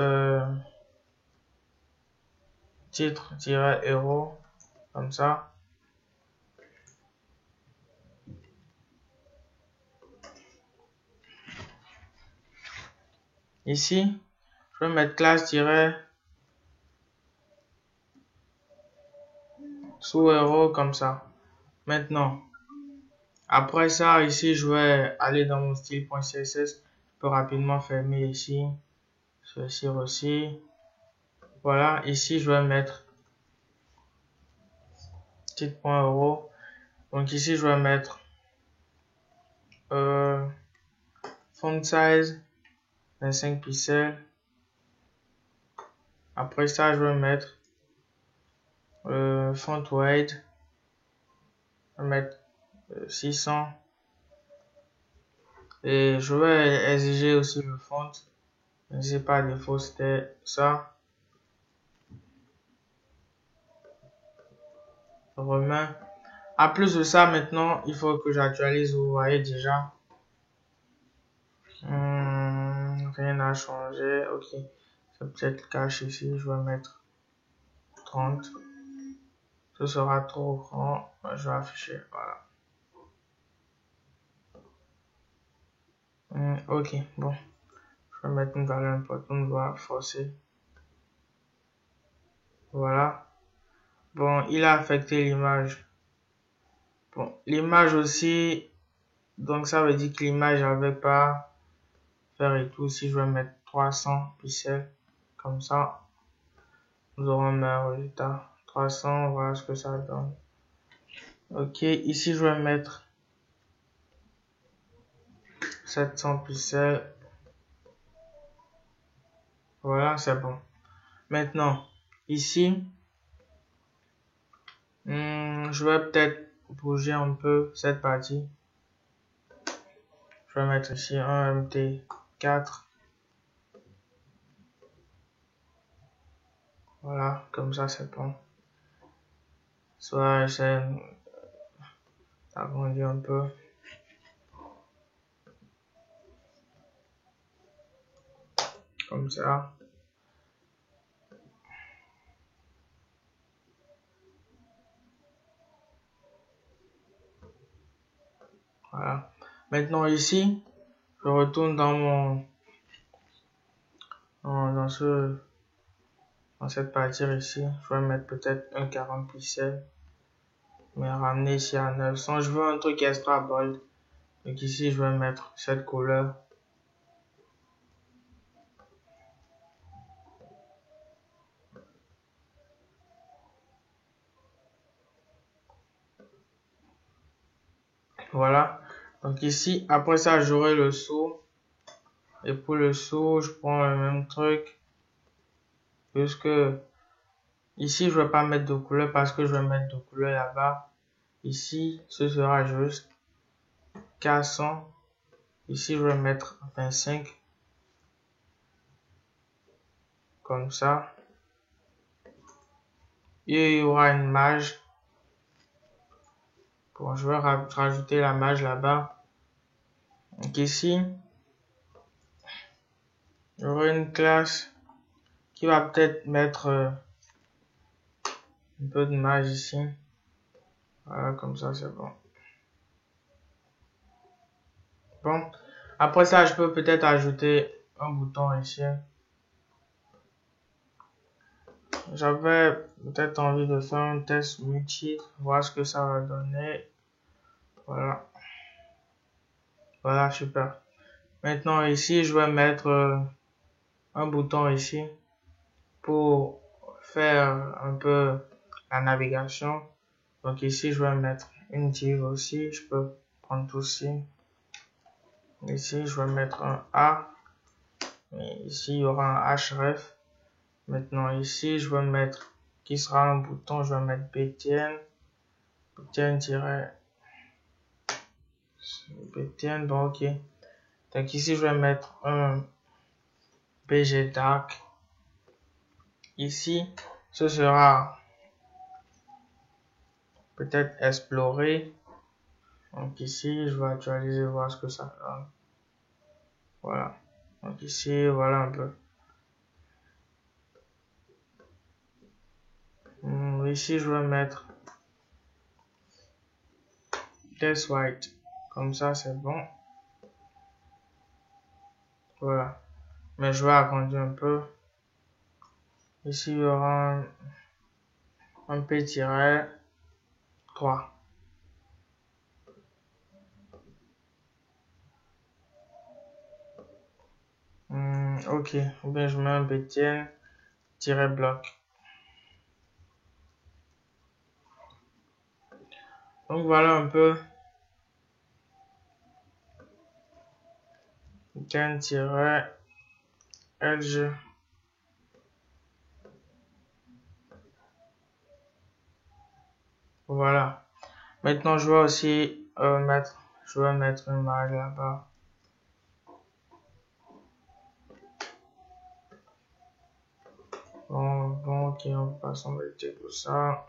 titre-héros, comme ça. Ici, je vais mettre classe-sous-héros, comme ça. Maintenant, après ça, ici, je vais aller dans mon style.css. Je peux rapidement fermer ici. Ceci aussi. Voilà, ici, je vais mettre titre.euro. Donc ici, je vais mettre font size 25 pixels. Après ça, je vais mettre font weight. Je vais mettre 600. Et je vais exiger aussi le font. Je sais pas, défaut c'était ça. Je remets. À plus de ça, maintenant, il faut que j'actualise. Vous voyez déjà. Rien n'a changé. Ok. C'est peut-être cache ici. Je vais mettre 30. Ce sera trop grand. Je vais afficher. Voilà. Ok. Bon. Je vais mettre une valeur importante. On va forcer. Voilà. Bon, il a affecté l'image. Bon, l'image aussi. Donc, ça veut dire que l'image n'avait pas faire et tout. Si je vais mettre 300 pixels. Comme ça. Nous aurons un résultat. 300. Voilà ce que ça donne. Ok. Ici, je vais mettre 700 pixels. Voilà, c'est bon. Maintenant, ici, je vais peut-être bouger un peu cette partie. Je vais mettre ici un MT4. Voilà, comme ça c'est bon. Soit j'essaie d'agrandir un peu. Comme ça. Voilà. Maintenant ici, je retourne dans cette partie ici. Je vais mettre peut-être un 40 pixels. Mais ramener ici à 900. Je veux un truc extra bold. Donc ici, je vais mettre cette couleur. Voilà. Donc ici, après ça, j'aurai le sous. Et pour le sous, je prends le même truc. Puisque ici, je vais pas mettre de couleur parce que je vais mettre de couleur là-bas. Ici, ce sera juste 400. Ici, je vais mettre 25. Comme ça. Et il y aura une mage. Bon, je vais rajouter la mage là-bas. Donc ici, j'aurai une classe qui va peut-être mettre un peu de mage ici. Voilà, comme ça, c'est bon. Bon, après ça, je peux peut-être ajouter un bouton ici. J'avais peut-être envie de faire un test multi, voir ce que ça va donner. Voilà. Voilà, super. Maintenant, ici, je vais mettre un bouton ici pour faire un peu la navigation. Donc ici, je vais mettre une div aussi. Je peux prendre tout ci. Ici, je vais mettre un A. Et ici, il y aura un href. Maintenant, ici, je vais mettre qui sera un bouton. Je vais mettre btn. btn, bon, ok. Donc ici, je vais mettre un bg dark. Ici, ce sera peut-être explorer. Donc ici, je vais actualiser, voir ce que ça donne. Voilà. Donc ici, voilà un peu. Ici, je vais mettre test white. Comme ça, c'est bon. Voilà. Mais je vais agrandir un peu. Ici, il y aura un P-3. Ok. Ou bien je mets un P-bloc. Donc voilà un peu. Edge. Voilà. Maintenant, je vais aussi mettre une marge là-bas. Bon, ok, on va s'embêter pour ça.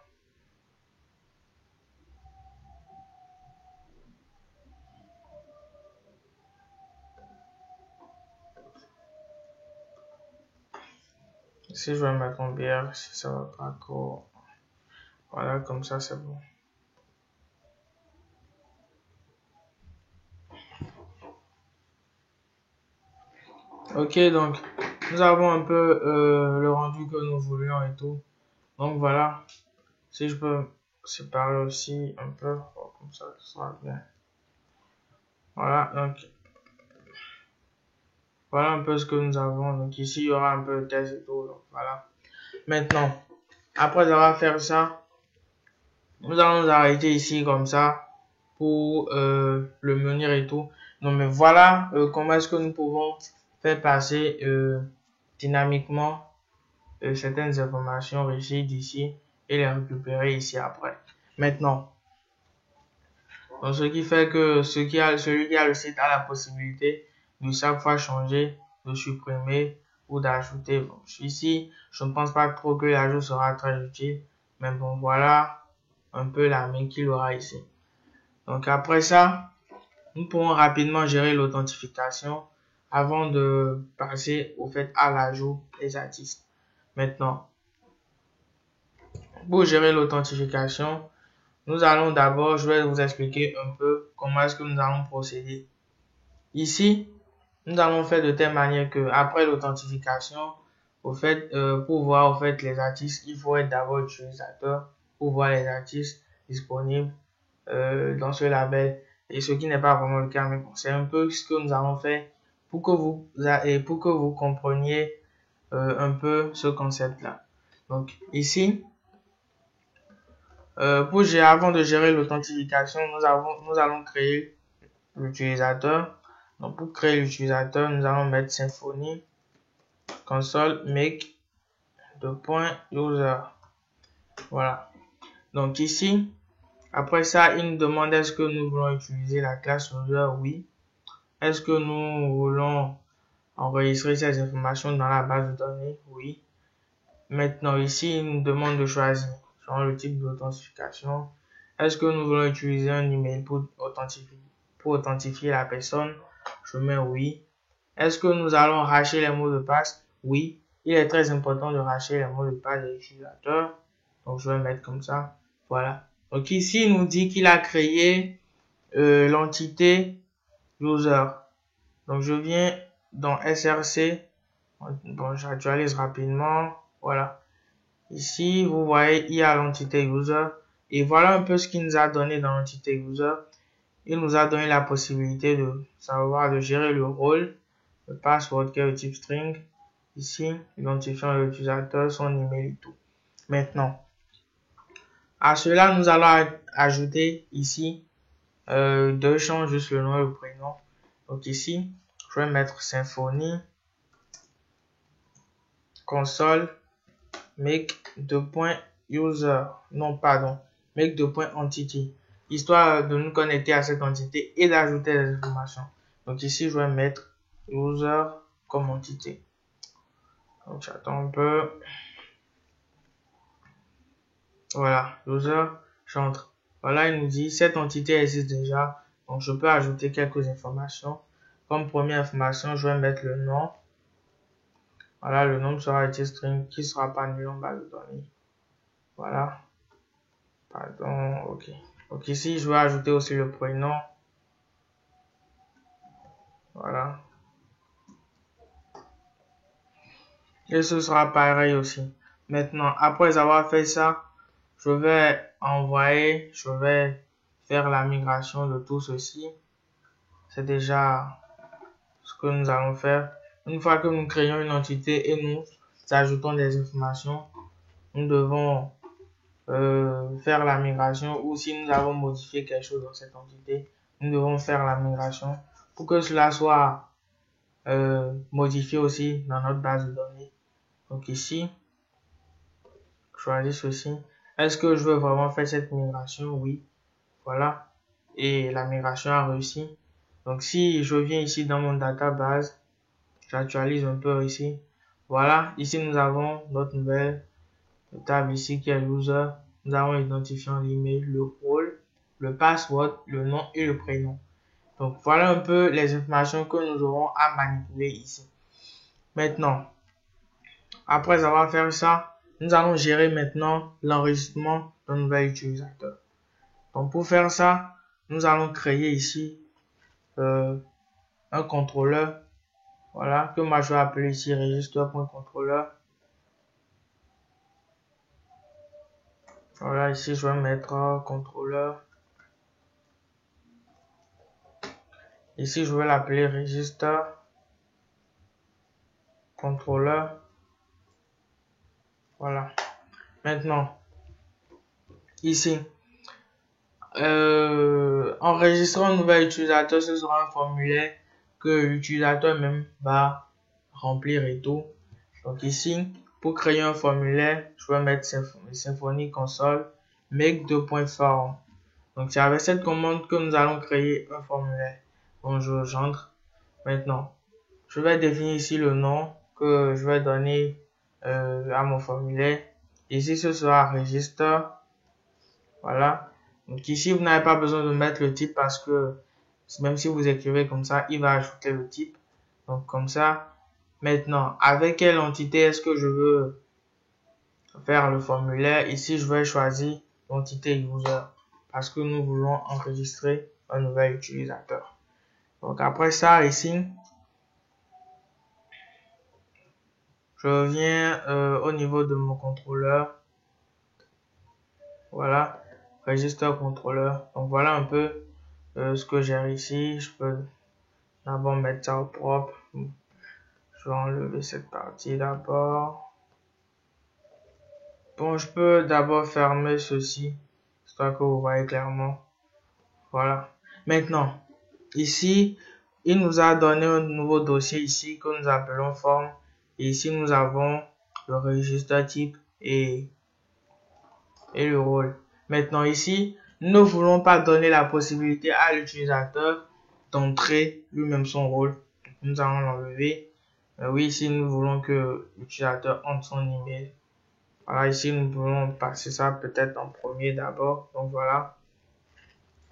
Ici, je vais mettre en bière si ça va pas trop. Voilà, comme ça, c'est bon. Ok, donc, nous avons un peu le rendu que nous voulions et tout. Donc, voilà. Si je peux séparer aussi un peu, comme ça sera bien. Voilà, donc, voilà un peu ce que nous avons. Donc, ici, il y aura un peu de test et tout. Donc, voilà. Maintenant, après avoir fait ça, nous allons nous arrêter ici comme ça pour le menu et tout. Donc, mais voilà comment est-ce que nous pouvons faire passer dynamiquement certaines informations rigides d'ici et les récupérer ici après. Maintenant, donc ce qui fait que celui qui a le site a la possibilité de chaque fois changer, de supprimer ou d'ajouter. Bon, ici, je ne pense pas trop que l'ajout sera très utile, mais bon, voilà un peu la main qu'il aura ici. Donc après ça, nous pourrons rapidement gérer l'authentification avant de passer au fait à l'ajout des artistes. Maintenant, pour gérer l'authentification, nous allons d'abord, je vais vous expliquer un peu comment est-ce que nous allons procéder. Ici, nous allons faire de telle manière que après l'authentification, au fait, pour voir au fait les artistes, il faut être d'abord utilisateur pour voir les artistes disponibles dans ce label. Et ce qui n'est pas vraiment le cas, mais bon, c'est un peu ce que nous allons faire pour que vous compreniez un peu ce concept-là. Donc ici, avant de gérer l'authentification, nous allons créer l'utilisateur. Donc pour créer l'utilisateur, nous allons mettre Symfony console make .user. Voilà. Donc ici, après ça, il nous demande est-ce que nous voulons utiliser la classe user? Oui. Est-ce que nous voulons enregistrer ces informations dans la base de données? Oui. Maintenant, ici, il nous demande de choisir le type d'authentification. Est-ce que nous voulons utiliser un email pour authentifier la personne? Je mets oui. Est-ce que nous allons racher les mots de passe? Oui. Il est très important de racher les mots de passe de l'utilisateur. Donc, je vais mettre comme ça. Voilà. Donc, ici, il nous dit qu'il a créé l'entité user. Donc, je viens dans SRC. Bon, j'actualise rapidement. Voilà. Ici, vous voyez, il y a l'entité user. Et voilà un peu ce qu'il nous a donné dans l'entité user. Il nous a donné la possibilité de savoir, de gérer le rôle, le password qui est le type string. Ici, identifiant l'utilisateur, son email et tout. Maintenant, à cela, nous allons ajouter ici deux champs, juste le nom et le prénom. Donc ici, je vais mettre Symfony console make .user, non pardon, make .entity, histoire de nous connecter à cette entité et d'ajouter les informations. Donc ici, je vais mettre user comme entité. Donc j'attends un peu. Voilà, user, j'entre. Voilà, il nous dit cette entité existe déjà, donc je peux ajouter quelques informations. comme première information, je vais mettre le nom. Voilà, le nom sera un string qui sera pas nul en base de données. Voilà. Pardon, ok. Donc ici, je vais ajouter aussi le prénom. Voilà. Et ce sera pareil aussi. Maintenant, après avoir fait ça, je vais faire la migration de tout ceci. C'est déjà ce que nous allons faire. Une fois que nous créons une entité et nous ajoutons des informations, nous devons faire la migration, ou si nous avons modifié quelque chose dans cette entité, nous devons faire la migration pour que cela soit modifié aussi dans notre base de données. Donc ici, je choisis ceci. Est-ce que je veux vraiment faire cette migration? Oui. Voilà. Et la migration a réussi. Donc si je viens ici dans mon database, j'actualise un peu ici. Voilà. Ici, nous avons notre nouvelle table ici qui est user. Nous avons l'identifiant, l'email, le rôle, le password, le nom et le prénom. Donc voilà un peu les informations que nous aurons à manipuler ici. Maintenant, après avoir fait ça, nous allons gérer maintenant l'enregistrement d'un nouvel utilisateur. Donc pour faire ça, nous allons créer ici un contrôleur. Voilà, que moi je vais appeler ici register.controller. Voilà, ici je vais mettre contrôleur. Ici je vais l'appeler register contrôleur. Voilà. Maintenant, ici, enregistrer un nouvel utilisateur, ce sera un formulaire que l'utilisateur même va remplir et tout. Donc ici, pour créer un formulaire, je vais mettre Symfony console make 2.form. Donc c'est avec cette commande que nous allons créer un formulaire. Donc j'entre. Maintenant, je vais définir ici le nom que je vais donner à mon formulaire. Ici, ce sera register. Voilà. Donc ici, vous n'avez pas besoin de mettre le type parce que même si vous écrivez comme ça, il va ajouter le type. Donc comme ça. Maintenant, avec quelle entité est-ce que je veux faire le formulaire? Ici, je vais choisir l'entité user parce que nous voulons enregistrer un nouvel utilisateur. Donc après ça, ici, je viens au niveau de mon contrôleur. Voilà, register contrôleur. Donc voilà un peu ce que j'ai ici. Je peux d'abord mettre ça au propre. Je vais enlever cette partie d'abord. Bon, je peux d'abord fermer ceci, histoire que vous voyez clairement. Voilà. Maintenant, ici, il nous a donné un nouveau dossier ici que nous appelons forme. Et ici, nous avons le registre type et le rôle. Maintenant, ici, nous ne voulons pas donner la possibilité à l'utilisateur d'entrer lui-même son rôle. Donc, nous allons l'enlever. Oui, ici, nous voulons que l'utilisateur entre son email. Voilà, ici, nous voulons passer ça peut-être en premier d'abord. Donc, voilà.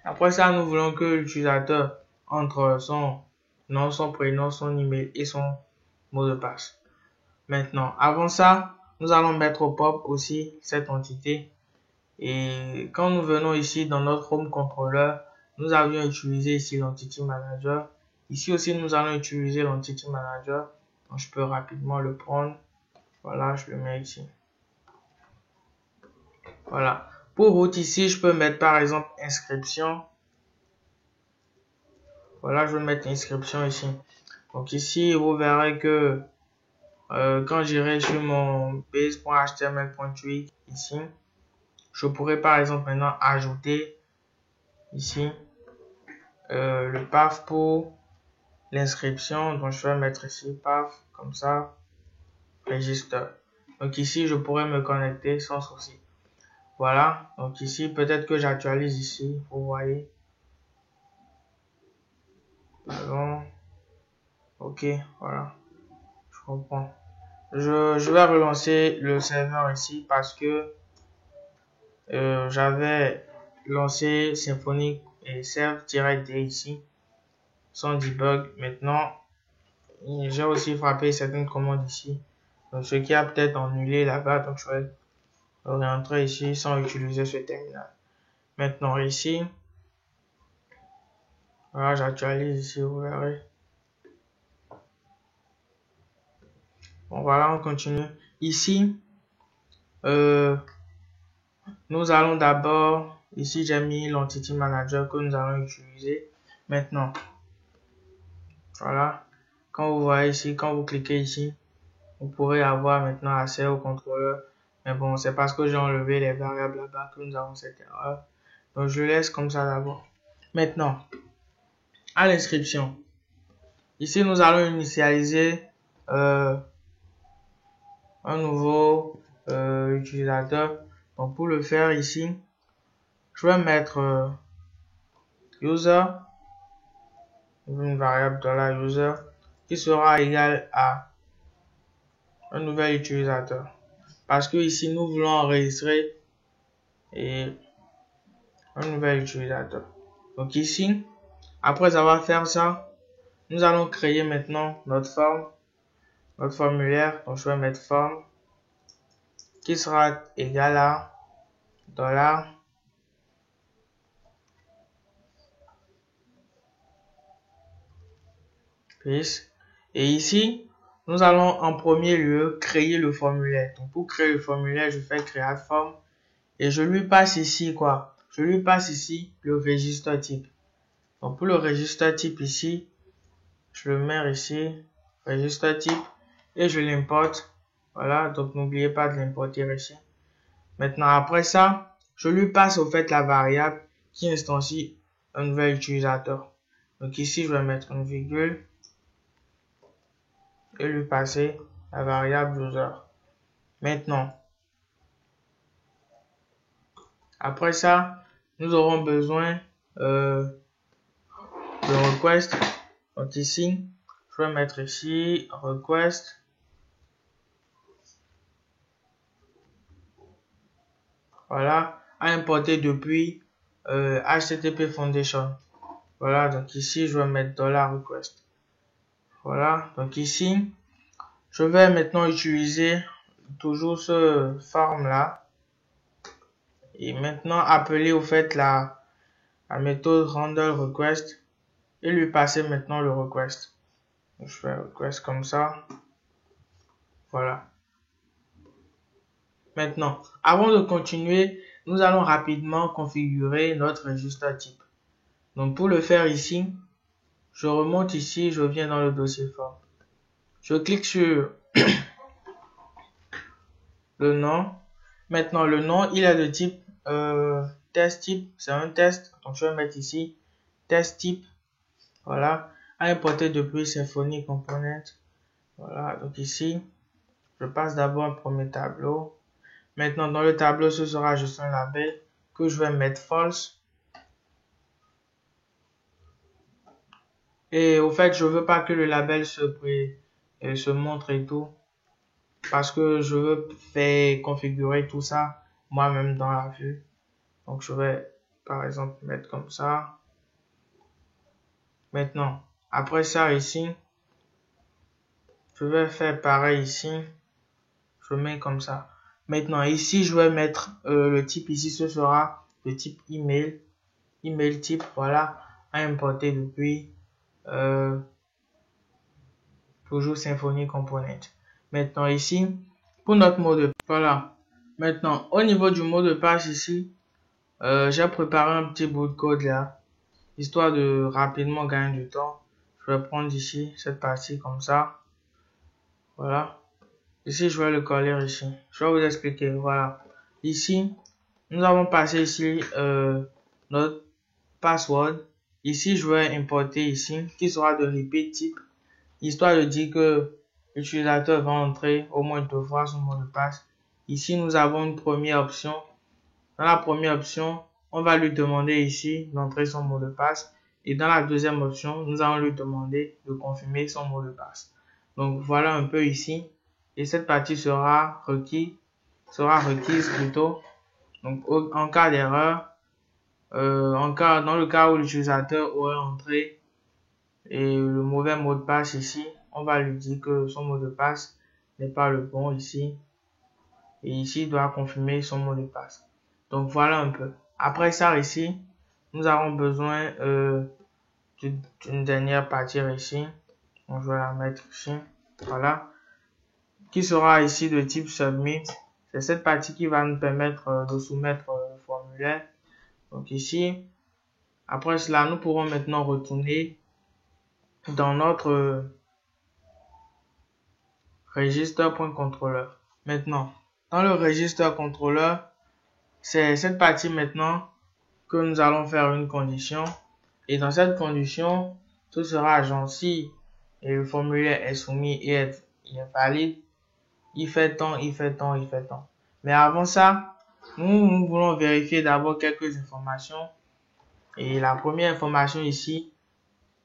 Après ça, nous voulons que l'utilisateur entre son nom, son prénom, son email et son mot de passe. Maintenant, avant ça, nous allons mettre au pop aussi cette entité. Et quand nous venons ici dans notre Home Controller, nous avions utilisé ici l'Entity Manager. Ici aussi, nous allons utiliser l'Entity Manager. Donc, je peux rapidement le prendre. Voilà, je le mets ici. Voilà. Pour route ici, je peux mettre par exemple inscription. Voilà, je vais mettre inscription ici. Donc ici, vous verrez que quand j'irai sur mon base.html.8 ici, je pourrais par exemple maintenant ajouter ici le path pour l'inscription. Donc je vais mettre ici path comme ça, register. Donc ici, je pourrais me connecter sans souci. Voilà, donc ici, peut-être que j'actualise ici, vous voyez. Pardon. Ok, voilà, je comprends. Je vais relancer le serveur ici parce que j'avais lancé Symfony et serve-d ici. sans debug. Maintenant, j'ai aussi frappé certaines commandes ici. Donc, ce qui a peut-être annulé là-bas. Donc, je vais rentrer ici sans utiliser ce terminal. Maintenant, ici, voilà, j'actualise ici, vous verrez. Bon, voilà, on continue. Ici, nous allons d'abord, ici j'ai mis l'Entity Manager que nous allons utiliser. Maintenant, voilà, quand vous voyez ici, quand vous cliquez ici, vous pourrez avoir maintenant accès au contrôleur. Mais bon, c'est parce que j'ai enlevé les variables là-bas que nous avons cette erreur. Donc, je laisse comme ça d'abord. Maintenant, à l'inscription. Ici, nous allons initialiser un nouveau utilisateur. Donc, pour le faire ici, je vais mettre user, une variable $user qui sera égale à un nouvel utilisateur. Parce que ici, nous voulons enregistrer et un nouvel utilisateur. Donc ici, après avoir fait ça, nous allons créer maintenant notre forme, notre formulaire. Donc je vais mettre forme qui sera égale à $. Et ici, nous allons en premier lieu créer le formulaire. Donc pour créer le formulaire, je fais create form et je lui passe ici quoi? Je lui passe ici le register type. Donc pour le register type ici, je le mets ici, register type, et je l'importe. Voilà, donc n'oubliez pas de l'importer ici. Maintenant après ça, je lui passe au fait la variable qui instancie un nouvel utilisateur. Donc ici, je vais mettre une virgule et lui passer la variable user. Maintenant, après ça, nous aurons besoin de request. Donc ici, je vais mettre ici request. Voilà, à importer depuis HTTP Foundation. Voilà, donc ici, je vais mettre $request. Voilà, donc ici, je vais maintenant utiliser toujours ce form là. Et maintenant, appeler au fait la méthode handle request et lui passer maintenant le request. Donc, je fais request comme ça. Voilà. Maintenant, avant de continuer, nous allons rapidement configurer notre register type. Donc pour le faire ici, je remonte ici, je viens dans le dossier form. Je clique sur le nom. Maintenant le nom, il est de type test type, c'est un test. Donc je vais mettre ici test type. Voilà, à importer depuis Symfony Component. Voilà, donc ici, je passe d'abord un premier tableau. Maintenant dans le tableau, ce sera juste un label que je vais mettre false. Et au fait, je veux pas que le label se montre et tout. Parce que je veux faire configurer tout ça moi-même dans la vue. Donc, je vais, par exemple, mettre comme ça. Maintenant, après ça, ici, je vais faire pareil ici. Je mets comme ça. Maintenant, ici, je vais mettre le type ici. Ce sera le type email. Email type, voilà, à importer depuis toujours Symfony Component. Maintenant ici, pour notre mot de passe, voilà. Maintenant, au niveau du mot de passe ici, j'ai préparé un petit bout de code là, histoire de rapidement gagner du temps. Je vais prendre ici cette partie comme ça. Voilà. Ici, je vais le coller ici. Je vais vous expliquer. Voilà. Ici, nous avons passé ici notre password. Ici, je vais importer ici, qui sera de repeat type, histoire de dire que l'utilisateur va entrer au moins 2 fois son mot de passe. Ici, nous avons une première option. Dans la première option, on va lui demander ici d'entrer son mot de passe. Et dans la deuxième option, nous allons lui demander de confirmer son mot de passe. Donc, voilà un peu ici. Et cette partie sera requise plutôt. Donc, en cas d'erreur, dans le cas où l'utilisateur aurait entré et le mauvais mot de passe ici, on va lui dire que son mot de passe n'est pas le bon ici. Et ici, il doit confirmer son mot de passe. Donc voilà un peu. Après ça ici, nous avons besoin d'une dernière partie ici. Donc je vais la mettre ici. Voilà. Qui sera ici de type submit. C'est cette partie qui va nous permettre de soumettre le formulaire. Donc ici, après cela, nous pourrons maintenant retourner dans notre register.controlleur. Maintenant, dans le register contrôleur, c'est cette partie maintenant que nous allons faire une condition. Et dans cette condition, ce sera genre si le formulaire est soumis et est valide, il fait tant, il fait tant, il fait tant. Mais avant ça, nous voulons vérifier d'abord quelques informations. Et la première information ici,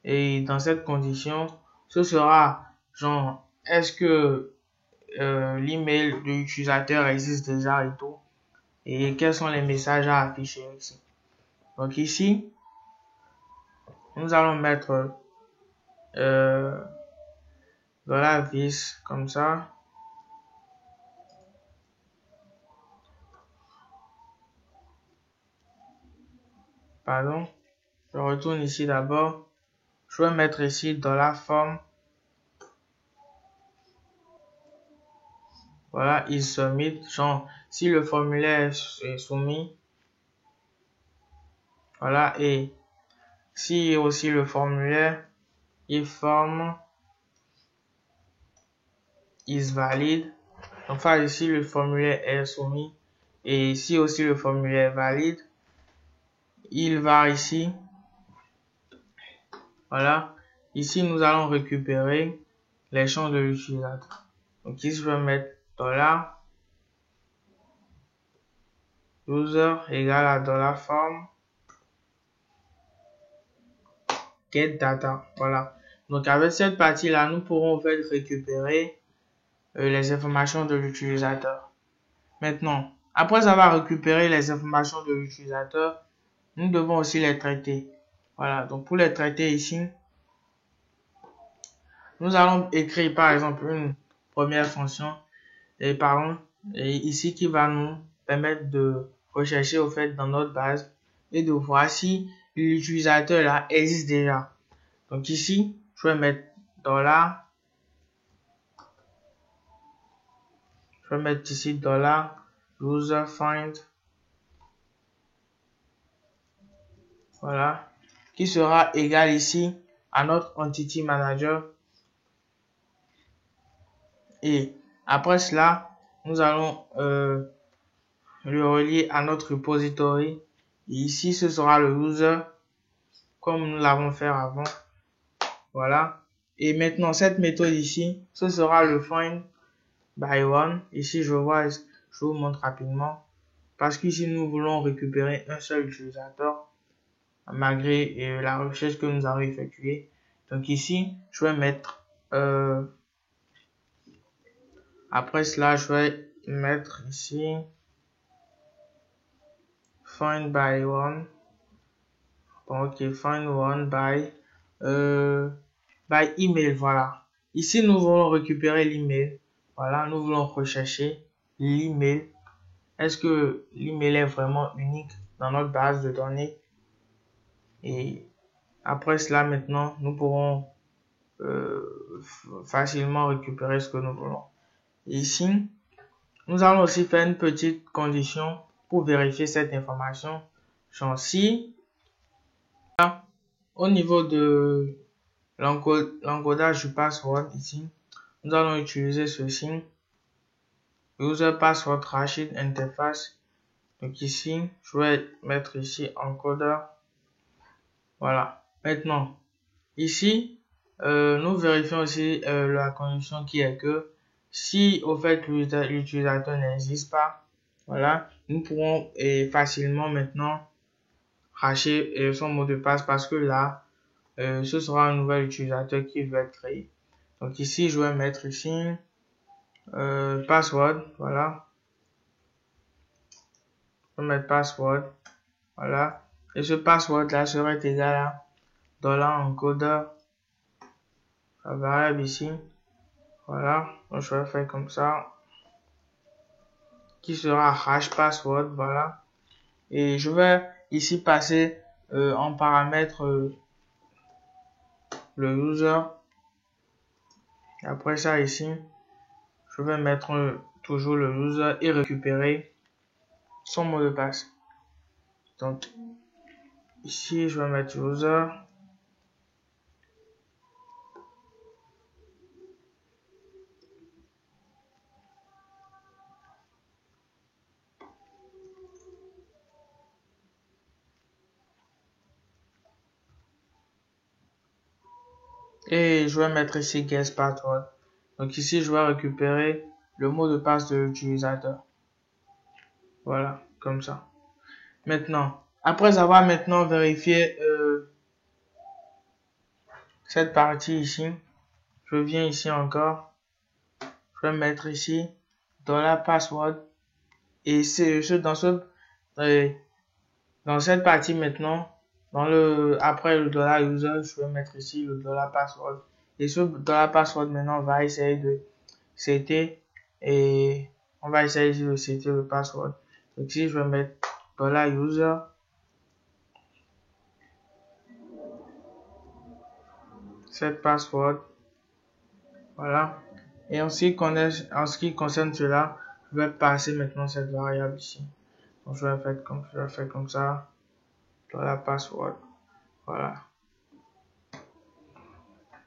et dans cette condition, ce sera genre est-ce que l'email de l'utilisateur existe déjà et tout. Et quels sont les messages à afficher ici. Donc ici, nous allons mettre $vis comme ça. Pardon. Je retourne ici d'abord. Je vais mettre ici $form. Voilà, il submit. Genre, si le formulaire est soumis. Voilà, et si aussi le formulaire if form is valid. Enfin, ici le formulaire est soumis. Et si aussi le formulaire est valide, il va ici. Voilà. Ici, nous allons récupérer les champs de l'utilisateur. Donc ici, je vais mettre $user égale à $form get data. Voilà. Donc avec cette partie-là, nous pourrons en fait récupérer les informations de l'utilisateur. Maintenant, après avoir récupéré les informations de l'utilisateur, nous devons aussi les traiter. Voilà. Donc pour les traiter ici, nous allons écrire par exemple une première fonction et ici qui va nous permettre de rechercher au fait dans notre base et de voir si l'utilisateur là existe déjà. Donc ici, je vais mettre $. Je vais mettre ici $user find. Voilà. Qui sera égal ici à notre entity manager. Et après cela, nous allons le relier à notre repository. Et ici, ce sera le user comme nous l'avons fait avant. Voilà. Et maintenant, cette méthode ici, ce sera le find by one. Ici, je vous montre rapidement. Parce qu'ici, nous voulons récupérer un seul utilisateur malgré la recherche que nous avons effectuée. Donc ici, je vais mettre après cela, je vais mettre ici find by one. Ok, find one by email. Voilà. Ici, nous voulons récupérer l'email. Voilà, nous voulons rechercher l'email. Est-ce que l'email est vraiment unique dans notre base de données? Et après cela, maintenant, nous pourrons facilement récupérer ce que nous voulons. Ici, nous allons aussi faire une petite condition pour vérifier cette information. Genre si, au niveau de l'encodage du password ici, nous allons utiliser ceci. User password hashed interface. Donc ici, je vais mettre ici encodeur. Voilà. Maintenant, ici, nous vérifions aussi la condition qui est que si au fait l'utilisateur n'existe pas, voilà, nous pourrons facilement maintenant hacher son mot de passe parce que là, ce sera un nouvel utilisateur qui va être créé. Donc ici, je vais mettre ici password, voilà. Je vais mettre password, voilà. Et ce password là serait égal à $encoder la variable ici. Voilà, donc je vais faire comme ça. Qui sera hash password, voilà. Et je vais ici passer en paramètre le user. Après ça ici, je vais mettre toujours le user et récupérer son mot de passe. Donc ici, je vais mettre user. Et je vais mettre ici guest password. Donc ici, je vais récupérer le mot de passe de l'utilisateur. Voilà, comme ça. Maintenant, après avoir maintenant vérifié cette partie ici, je viens ici encore. Je vais mettre ici $password. Et dans cette partie maintenant, après le $user, je vais mettre ici le $password. Et ce $password maintenant, on va essayer de setter et on va essayer de setter le password. Donc ici, je vais mettre $user. Set password. Voilà. Et en ce qui concerne cela, je vais passer maintenant cette variable ici. Donc je vais faire comme ça. $password. Voilà.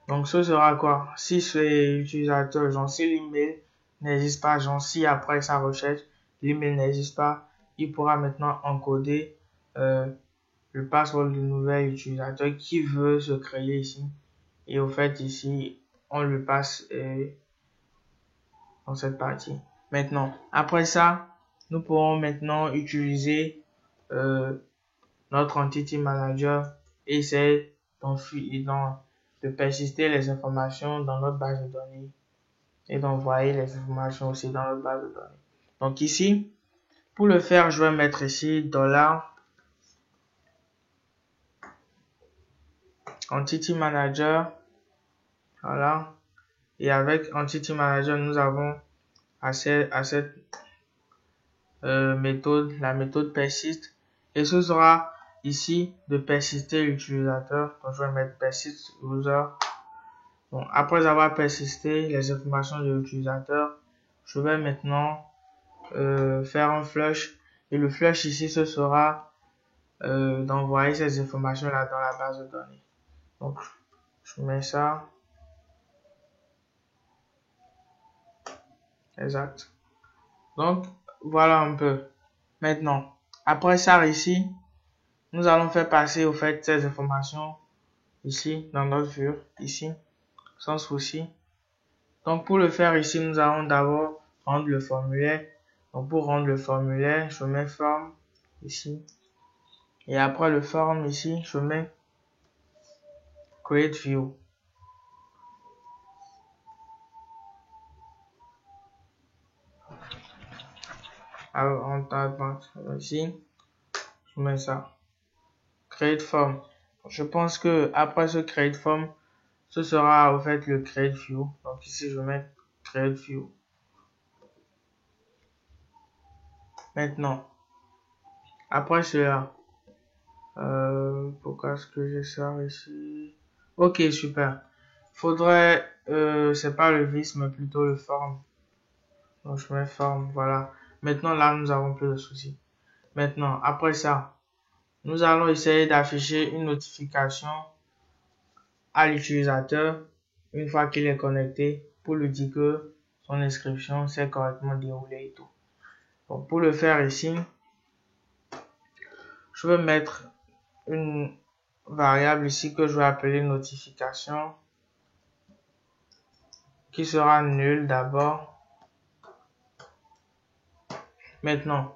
Donc ce sera quoi? Si c'est utilisateur, genre si l'email n'existe pas, genre si après sa recherche, l'email n'existe pas, il pourra maintenant encoder le password du nouvel utilisateur qui veut se créer ici. Et au fait ici, on lui passe dans cette partie. Maintenant, après ça, nous pourrons maintenant utiliser notre Entity Manager et essayer de persister les informations dans notre base de données et d'envoyer les informations aussi dans notre base de données. Donc ici, pour le faire, je vais mettre ici $Entity Manager. Voilà. Et avec Entity Manager, nous avons accès à cette méthode, la méthode persist. Et ce sera ici de persister l'utilisateur. Donc je vais mettre persist user. Bon, après avoir persisté les informations de l'utilisateur, je vais maintenant faire un flush. Et le flush ici, ce sera d'envoyer ces informations là dans la base de données. Donc je mets ça. Exact. Donc voilà un peu. Maintenant, après ça ici, nous allons faire passer au fait ces informations ici dans notre vue, ici, sans souci. Donc pour le faire ici, nous allons d'abord rendre le formulaire. Donc pour rendre le formulaire, je mets form ici. Et après le form ici, je mets create view. Alors ici, je mets ça. Create form. Je pense que après ce create form, ce sera au fait le create view. Donc ici, je mets create view. Maintenant, après cela, pourquoi est-ce que j'ai ça ici? Ok, super. Faudrait, c'est pas le vis, mais plutôt le form. Donc je mets form, voilà. Maintenant là, nous avons plus de soucis. Maintenant, après ça, nous allons essayer d'afficher une notification à l'utilisateur une fois qu'il est connecté pour lui dire que son inscription s'est correctement déroulée et tout. Donc pour le faire ici, je vais mettre une variable ici que je vais appeler notification qui sera nulle d'abord. Maintenant,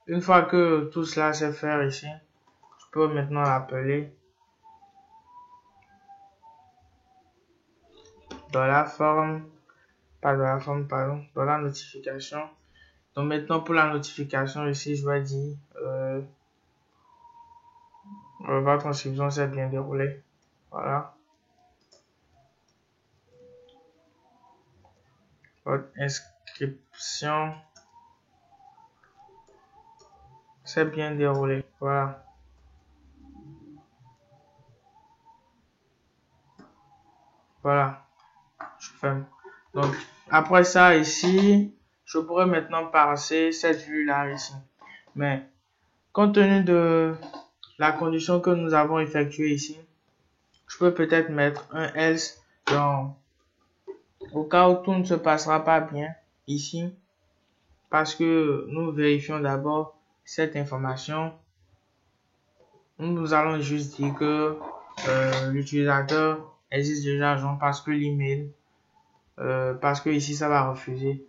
une fois que tout cela s'est fait ici, je peux maintenant l'appeler dans la forme, pas dans la forme, pardon, dans la notification. Donc maintenant pour la notification ici, je vais dire votre inscription s'est bien déroulée. Voilà. Votre inscription s'est bien déroulée. Voilà. Voilà. Je ferme. Donc, après ça, ici, je pourrais maintenant passer cette vue-là ici. Mais, compte tenu de la condition que nous avons effectuée ici, je peux peut-être mettre un else dans, au cas où tout ne se passera pas bien ici, parce que nous vérifions d'abord cette information. Nous allons juste dire que l'utilisateur existe déjà, genre parce que l'email, parce que ici ça va refuser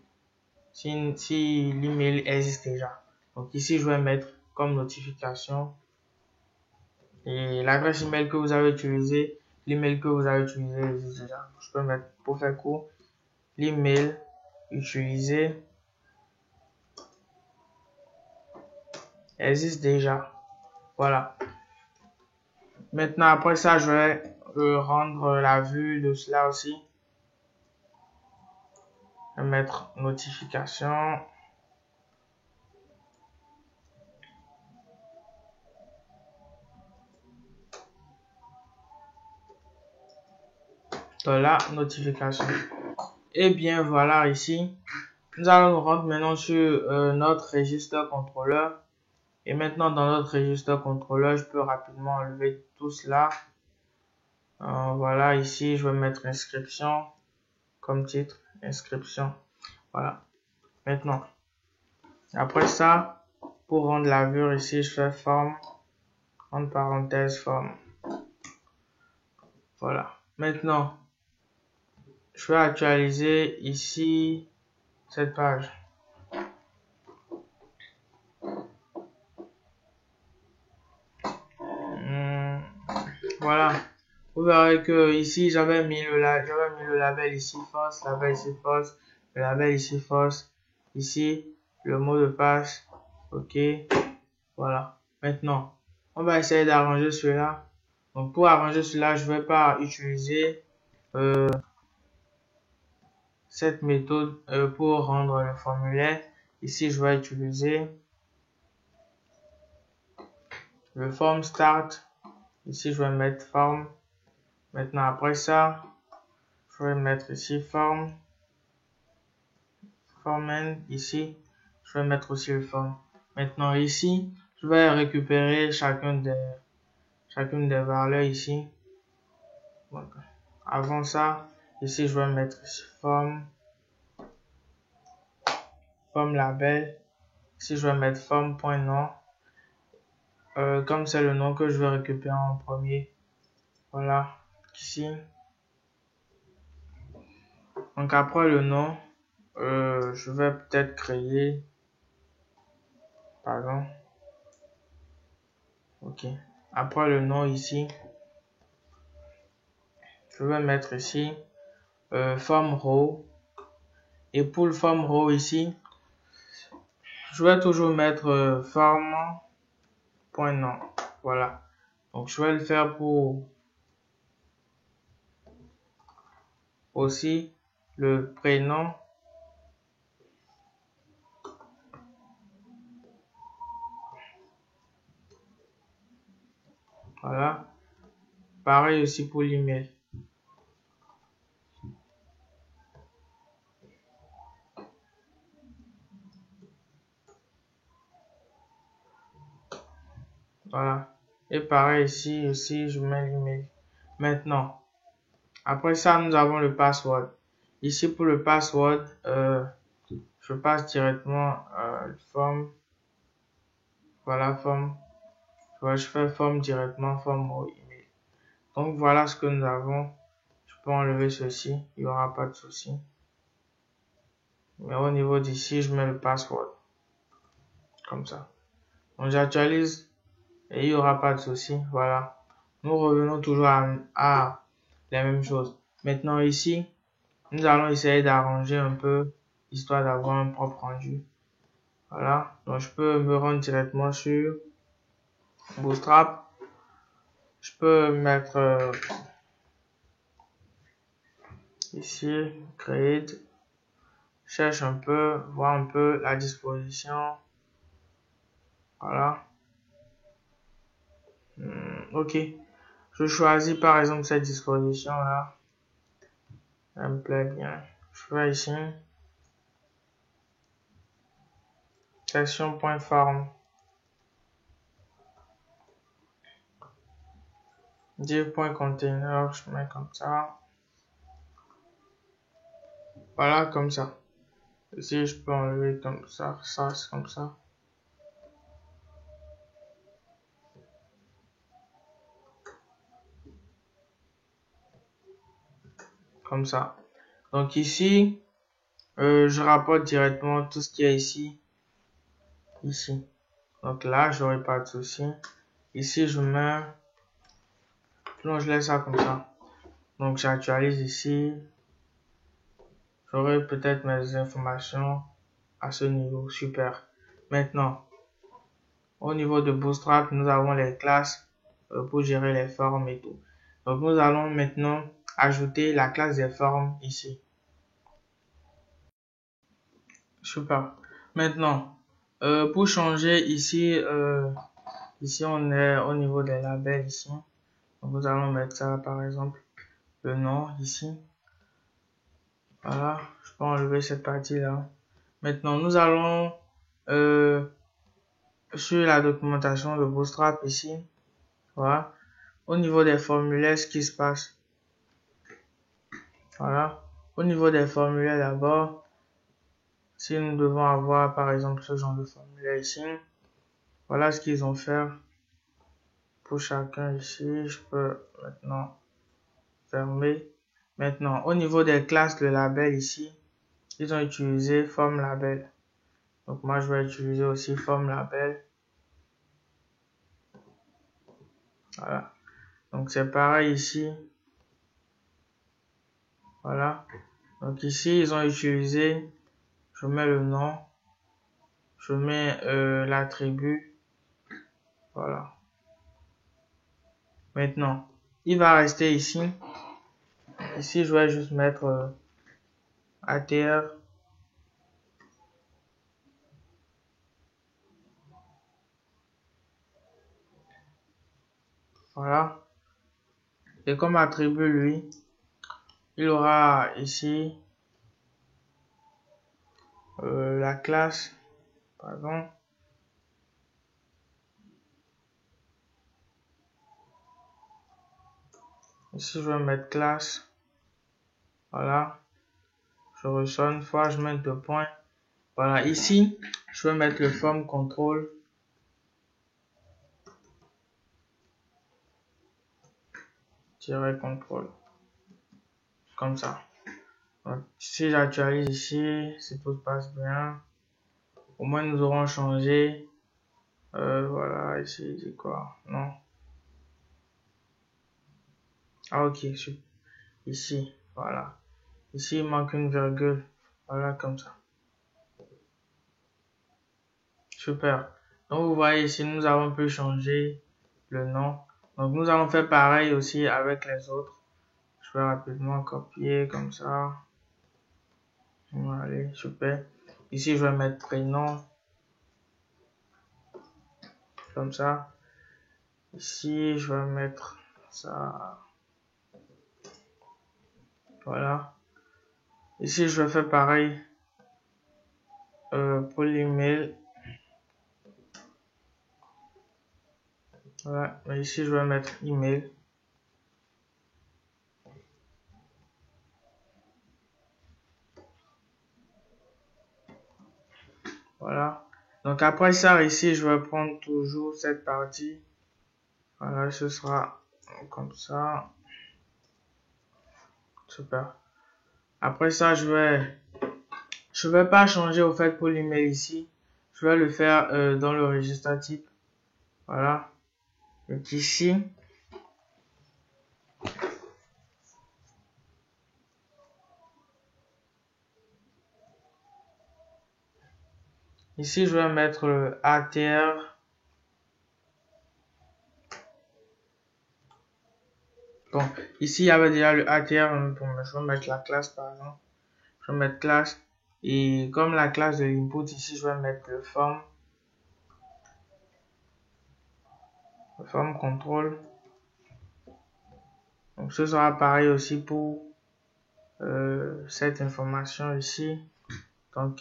si l'email existe déjà. Donc ici je vais mettre comme notification et l'adresse email que vous avez utilisé, l'email que vous avez utilisé existe déjà. Je peux mettre, pour faire court, l'email utilisé existe déjà. Voilà. Maintenant après ça je vais rendre la vue de cela aussi. Je vais mettre notification. De la notification. Et bien voilà ici. Nous allons nous rendre maintenant sur notre registre contrôleur. Et maintenant dans notre registre contrôleur, je peux rapidement enlever tout cela. Voilà ici, je vais mettre inscription comme titre. Inscription. Voilà. Maintenant, après ça, pour rendre la vue ici, je fais forme. Entre parenthèses, forme. Voilà. Maintenant, je vais actualiser ici cette page. Voilà. Vous verrez que ici j'avais mis le label ici false, label ici false, le label ici false, ici le mot de passe. Ok. Voilà. Maintenant, on va essayer d'arranger cela. Donc pour arranger cela, je vais pas utiliser cette méthode pour rendre le formulaire. Ici, je vais utiliser le form start. Ici, je vais mettre form. Maintenant, après ça, je vais mettre ici form. Form ici, je vais mettre aussi le form. Maintenant, ici, je vais récupérer chacune des valeurs ici. Donc, avant ça, ici, je vais mettre ici form label. Ici, je vais mettre form.nom. Comme c'est le nom que je vais récupérer en premier. Voilà, ici. Donc après le nom, je vais peut-être créer, pardon. Ok. Après le nom ici, je vais mettre ici form row. Et pour le form row ici, je vais toujours mettre form.nom. Voilà. Donc je vais le faire pour aussi le prénom. Voilà. Pareil aussi pour l'email. Voilà. Et pareil ici aussi, je mets l'email. Maintenant, après ça, nous avons le password. Ici, pour le password, je passe directement forme. Voilà, forme. Je fais forme directement, forme au email. Donc, voilà ce que nous avons. Je peux enlever ceci. Il n'y aura pas de souci. Mais au niveau d'ici, je mets le password. Comme ça. Donc, j'actualise et il n'y aura pas de souci. Voilà. Nous revenons toujours à la même chose. Maintenant, ici, nous allons essayer d'arranger un peu, histoire d'avoir un propre rendu. Voilà, donc je peux me rendre directement sur Bootstrap. Je peux mettre ici, create. cherche un peu, voir un peu la disposition. Voilà. Ok. Je choisis par exemple cette disposition là. Elle me plaît bien. Je vais ici. Section point forme. Div point container. Je mets comme ça. Voilà, comme ça. Ici, je peux enlever comme ça. Ça, c'est comme ça. Comme ça. Donc ici, je rapporte directement tout ce qu'il y a ici. Ici. Donc là, j'aurai pas de souci. Ici, je mets... Non, je laisse ça comme ça. Donc j'actualise ici. J'aurai peut-être mes informations à ce niveau. Super. Maintenant, au niveau de Bootstrap, nous avons les classes pour gérer les formes et tout. Donc nous allons maintenant ajouter la classe des formes ici. Super. Maintenant, pour changer ici, ici on est au niveau des labels ici. Donc nous allons mettre ça par exemple, le nom ici. Voilà, je peux enlever cette partie là. Maintenant nous allons sur la documentation de Bootstrap ici. Voilà. Au niveau des formulaires, ce qui se passe. Voilà. Au niveau des formulaires d'abord, si nous devons avoir par exemple ce genre de formulaire ici, voilà ce qu'ils ont fait pour chacun ici. Je peux maintenant fermer. Maintenant, au niveau des classes de label ici, ils ont utilisé forme label. Donc moi je vais utiliser aussi forme label. Voilà. Donc c'est pareil ici. Voilà. Donc ici ils ont utilisé, je mets le nom, je mets l'attribut. Voilà. Maintenant, il va rester ici. Ici, je vais juste mettre ATR. Voilà. Et comme attribut, lui, il aura ici la classe. Pardon. Ici, je vais mettre classe. Voilà. Je ressonne. Fois, je mets 2 points. Voilà. Ici, je vais mettre le form control. Tirer contrôle. Comme ça. Donc, si j'actualise ici, si tout se passe bien, au moins nous aurons changé. Voilà, ici, c'est quoi? Non. Ah, ok, ici, voilà. Ici, il manque une virgule. Voilà, comme ça. Super. Donc, vous voyez ici, nous avons pu changer le nom. Donc, nous allons faire pareil aussi avec les autres. Je vais rapidement copier comme ça. Allez, super. Ici, je vais mettre prénom. Comme ça. Ici, je vais mettre ça. Voilà. Ici, je vais faire pareil pour l'email. Voilà. Mais ici, je vais mettre email. Voilà. Donc après ça, ici, je vais prendre toujours cette partie. Voilà, ce sera comme ça. Super. Après ça, je vais pas changer au fait pour l'email ici. Je vais le faire dans le registre type. Voilà. Donc ici. Ici, je vais mettre le ATR. Bon, ici, il y avait déjà le ATR. Je vais mettre la classe, par exemple. Je vais mettre classe. Et comme la classe de l'input, ici, je vais mettre le form control. Donc, ce sera pareil aussi pour cette information ici. Donc,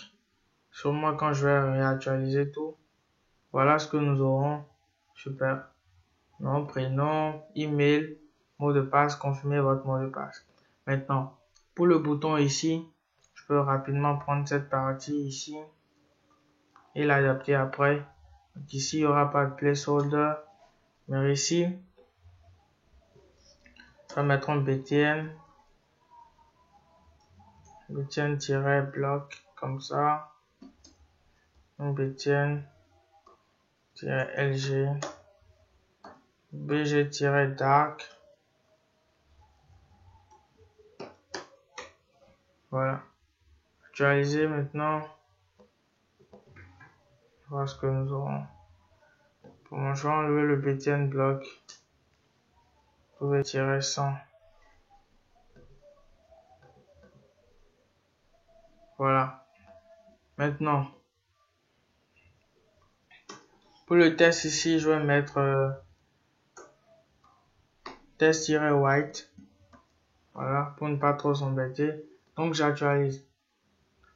sûrement quand je vais réactualiser tout, voilà ce que nous aurons. Super. Nom, prénom, email, mot de passe, confirmez votre mot de passe. Maintenant, pour le bouton ici, je peux rapidement prendre cette partie ici et l'adapter après. Donc ici, il n'y aura pas de placeholder, mais ici, je vais mettre un btn-bloc comme ça, un btn-lg, bg-dark. Voilà. Actualiser maintenant. Voilà ce que nous aurons. Pour moi, je vais enlever le btn bloc. Vous pouvez tirer 100. Voilà. Maintenant, pour le test ici, je vais mettre test-white. Voilà, pour ne pas trop s'embêter. Donc, j'actualise.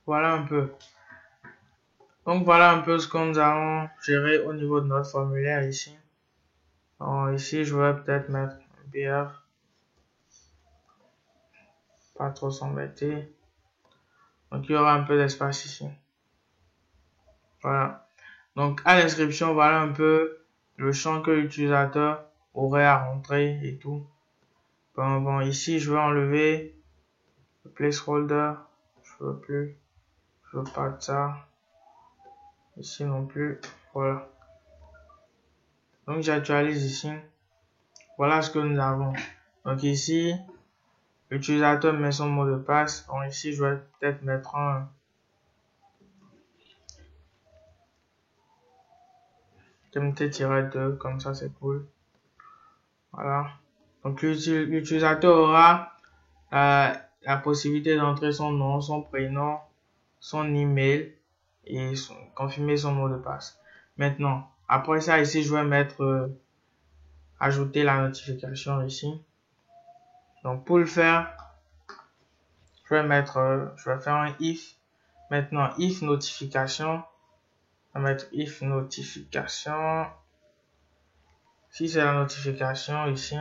Voilà un peu. Donc, voilà un peu ce que nous allons gérer au niveau de notre formulaire ici. Alors, ici, je vais peut-être mettre BR. Pas trop s'embêter. Donc, il y aura un peu d'espace ici. Voilà. Donc, à l'inscription, voilà un peu le champ que l'utilisateur aurait à rentrer et tout. Bon, ici, je vais enlever le placeholder. Je veux plus. Je veux pas de ça. Ici non plus. Voilà. Donc, j'actualise ici. Voilà ce que nous avons. Donc, ici, l'utilisateur met son mot de passe. Donc, ici, je vais peut-être mettre un TMT-2. Comme ça, c'est cool. Voilà. Donc, l'utilisateur aura la possibilité d'entrer son nom, son prénom, son email et confirmer son mot de passe. Maintenant, après ça, ici, je vais mettre ajouter la notification ici. Donc, pour le faire, je vais faire un if. Maintenant, if notification. Je vais mettre if notification. Si c'est la notification ici,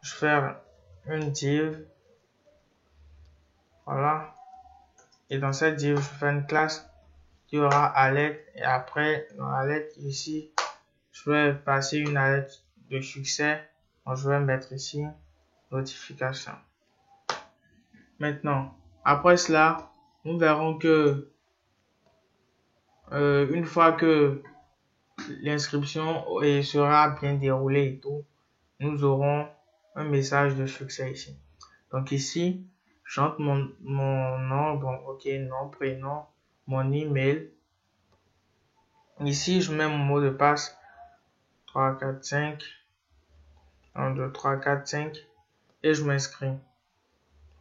je vais faire une div. Voilà. Et dans cette div, je vais faire une classe qui aura alerte. Et après, dans l'alerte ici, je vais passer une alerte de succès. Donc, je vais mettre ici notification. Maintenant, après cela, nous verrons que une fois que l'inscription sera bien déroulée et tout, nous aurons un message de succès ici. Donc ici, j'entre mon nom, bon, ok, nom, prénom, mon email. Ici, je mets mon mot de passe 3, 4, 5, 1, 2, 3, 4, 5 et je m'inscris.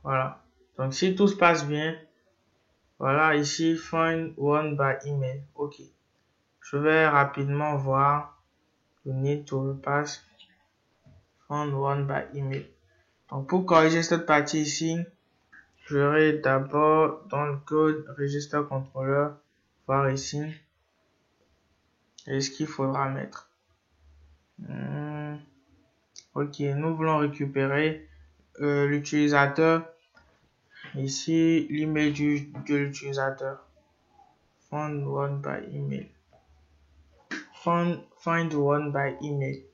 Voilà. Donc, si tout se passe bien, voilà, ici, find one by email. Ok. Je vais rapidement voir le need to repass find one by email. Donc, pour corriger cette partie ici, je vais d'abord dans le code register controller, voir ici, et ce qu'il faudra mettre. Ok, nous voulons récupérer l'utilisateur. Ici, l'email de l'utilisateur. Find one by email. Find one by email.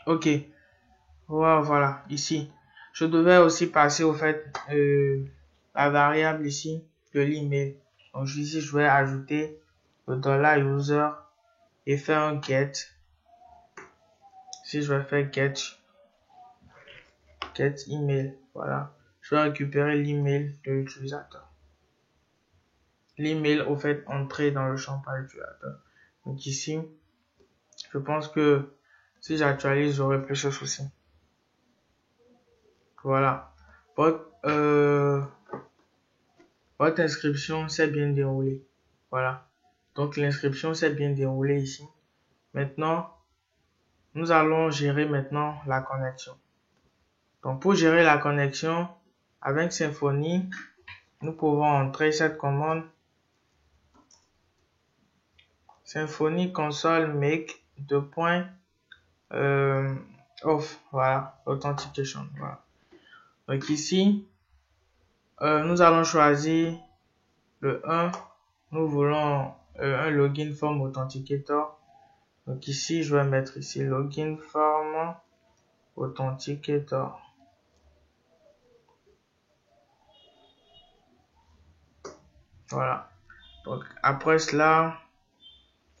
Ok. Voilà, ici. Je devais aussi passer au fait la variable ici de l'email. Donc ici, je vais ajouter le $user et faire un get. Ici, je vais faire get email. Voilà. Je vais récupérer l'email de l'utilisateur. L'email au fait entré dans le champ par l'utilisateur. Donc ici, je pense que si j'actualise, j'aurai plus de soucis. Voilà. votre inscription s'est bien déroulée. Voilà. Donc l'inscription s'est bien déroulée ici. Maintenant, nous allons gérer maintenant la connexion. Donc pour gérer la connexion avec Symfony, nous pouvons entrer cette commande Symfony console make off, voilà, authentication, voilà. Donc ici, nous allons choisir le 1, nous voulons un login form authenticator. Donc ici, je vais mettre ici login form authenticator. Voilà. Donc après cela,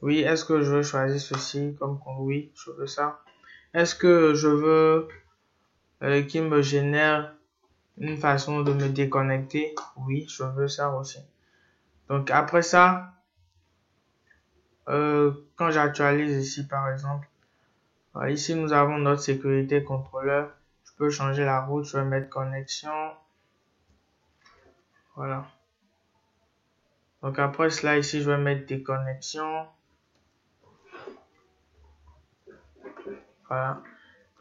oui, est-ce que je veux choisir ceci comme oui, je veux ça. Est-ce que je veux qu'il me génère une façon de me déconnecter? Oui, je veux ça aussi. Donc après ça, quand j'actualise ici par exemple, ici nous avons notre sécurité contrôleur. Je peux changer la route, je vais mettre connexion. Voilà. Donc après cela ici, je vais mettre déconnexion. Voilà.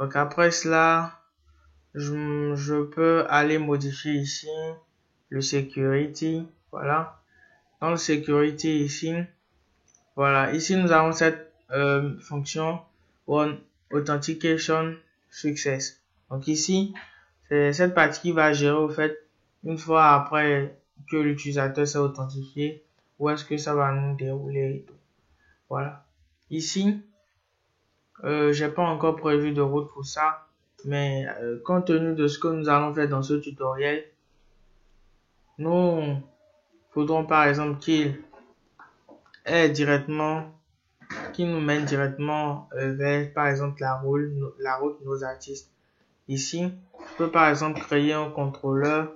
Donc après cela, je peux aller modifier ici le security. Voilà. Dans le security ici, voilà. Ici nous avons cette fonction authentication success. Donc ici, c'est cette partie qui va gérer au fait une fois après que l'utilisateur s'est authentifié, où est-ce que ça va nous dérouler et tout. Voilà. Ici, j'ai pas encore prévu de route pour ça, mais compte tenu de ce que nous allons faire dans ce tutoriel, nous voudrons par exemple qu'il nous mène directement vers par exemple la route de nos artistes. Ici, je peux par exemple créer un contrôleur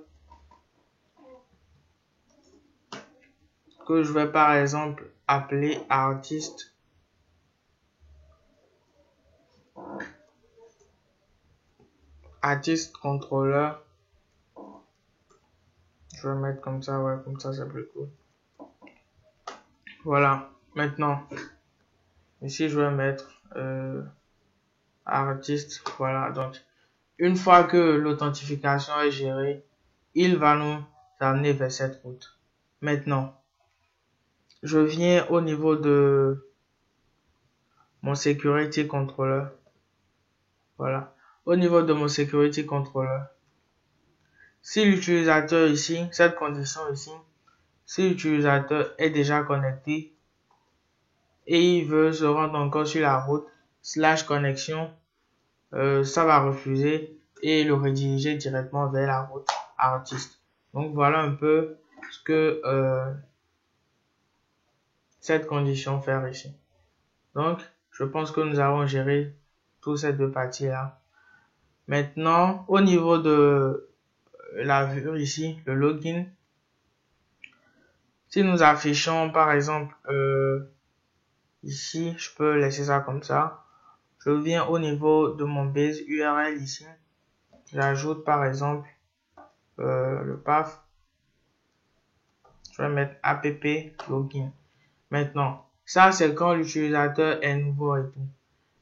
que je vais par exemple appeler artiste. Artist contrôleur. Je vais mettre comme ça, ouais, comme ça c'est plus cool. Voilà, maintenant, ici je vais mettre artiste. Voilà, donc une fois que l'authentification est gérée, il va nous amener vers cette route. Maintenant, je viens au niveau de mon security controller. Voilà, au niveau de mon security controller. Si l'utilisateur ici, cette condition ici, si l'utilisateur est déjà connecté et il veut se rendre encore sur la route / connexion, ça va refuser et le rediriger directement vers la route artiste. Donc voilà un peu ce que cette condition fait ici. Donc je pense que nous avons géré toutes ces deux parties là. Maintenant au niveau de la vue ici, le login, si nous affichons par exemple ici, je peux laisser ça comme ça. Je viens au niveau de mon base URL ici. J'ajoute par exemple le path. Je vais mettre app login. Maintenant, ça c'est quand l'utilisateur est nouveau et tout.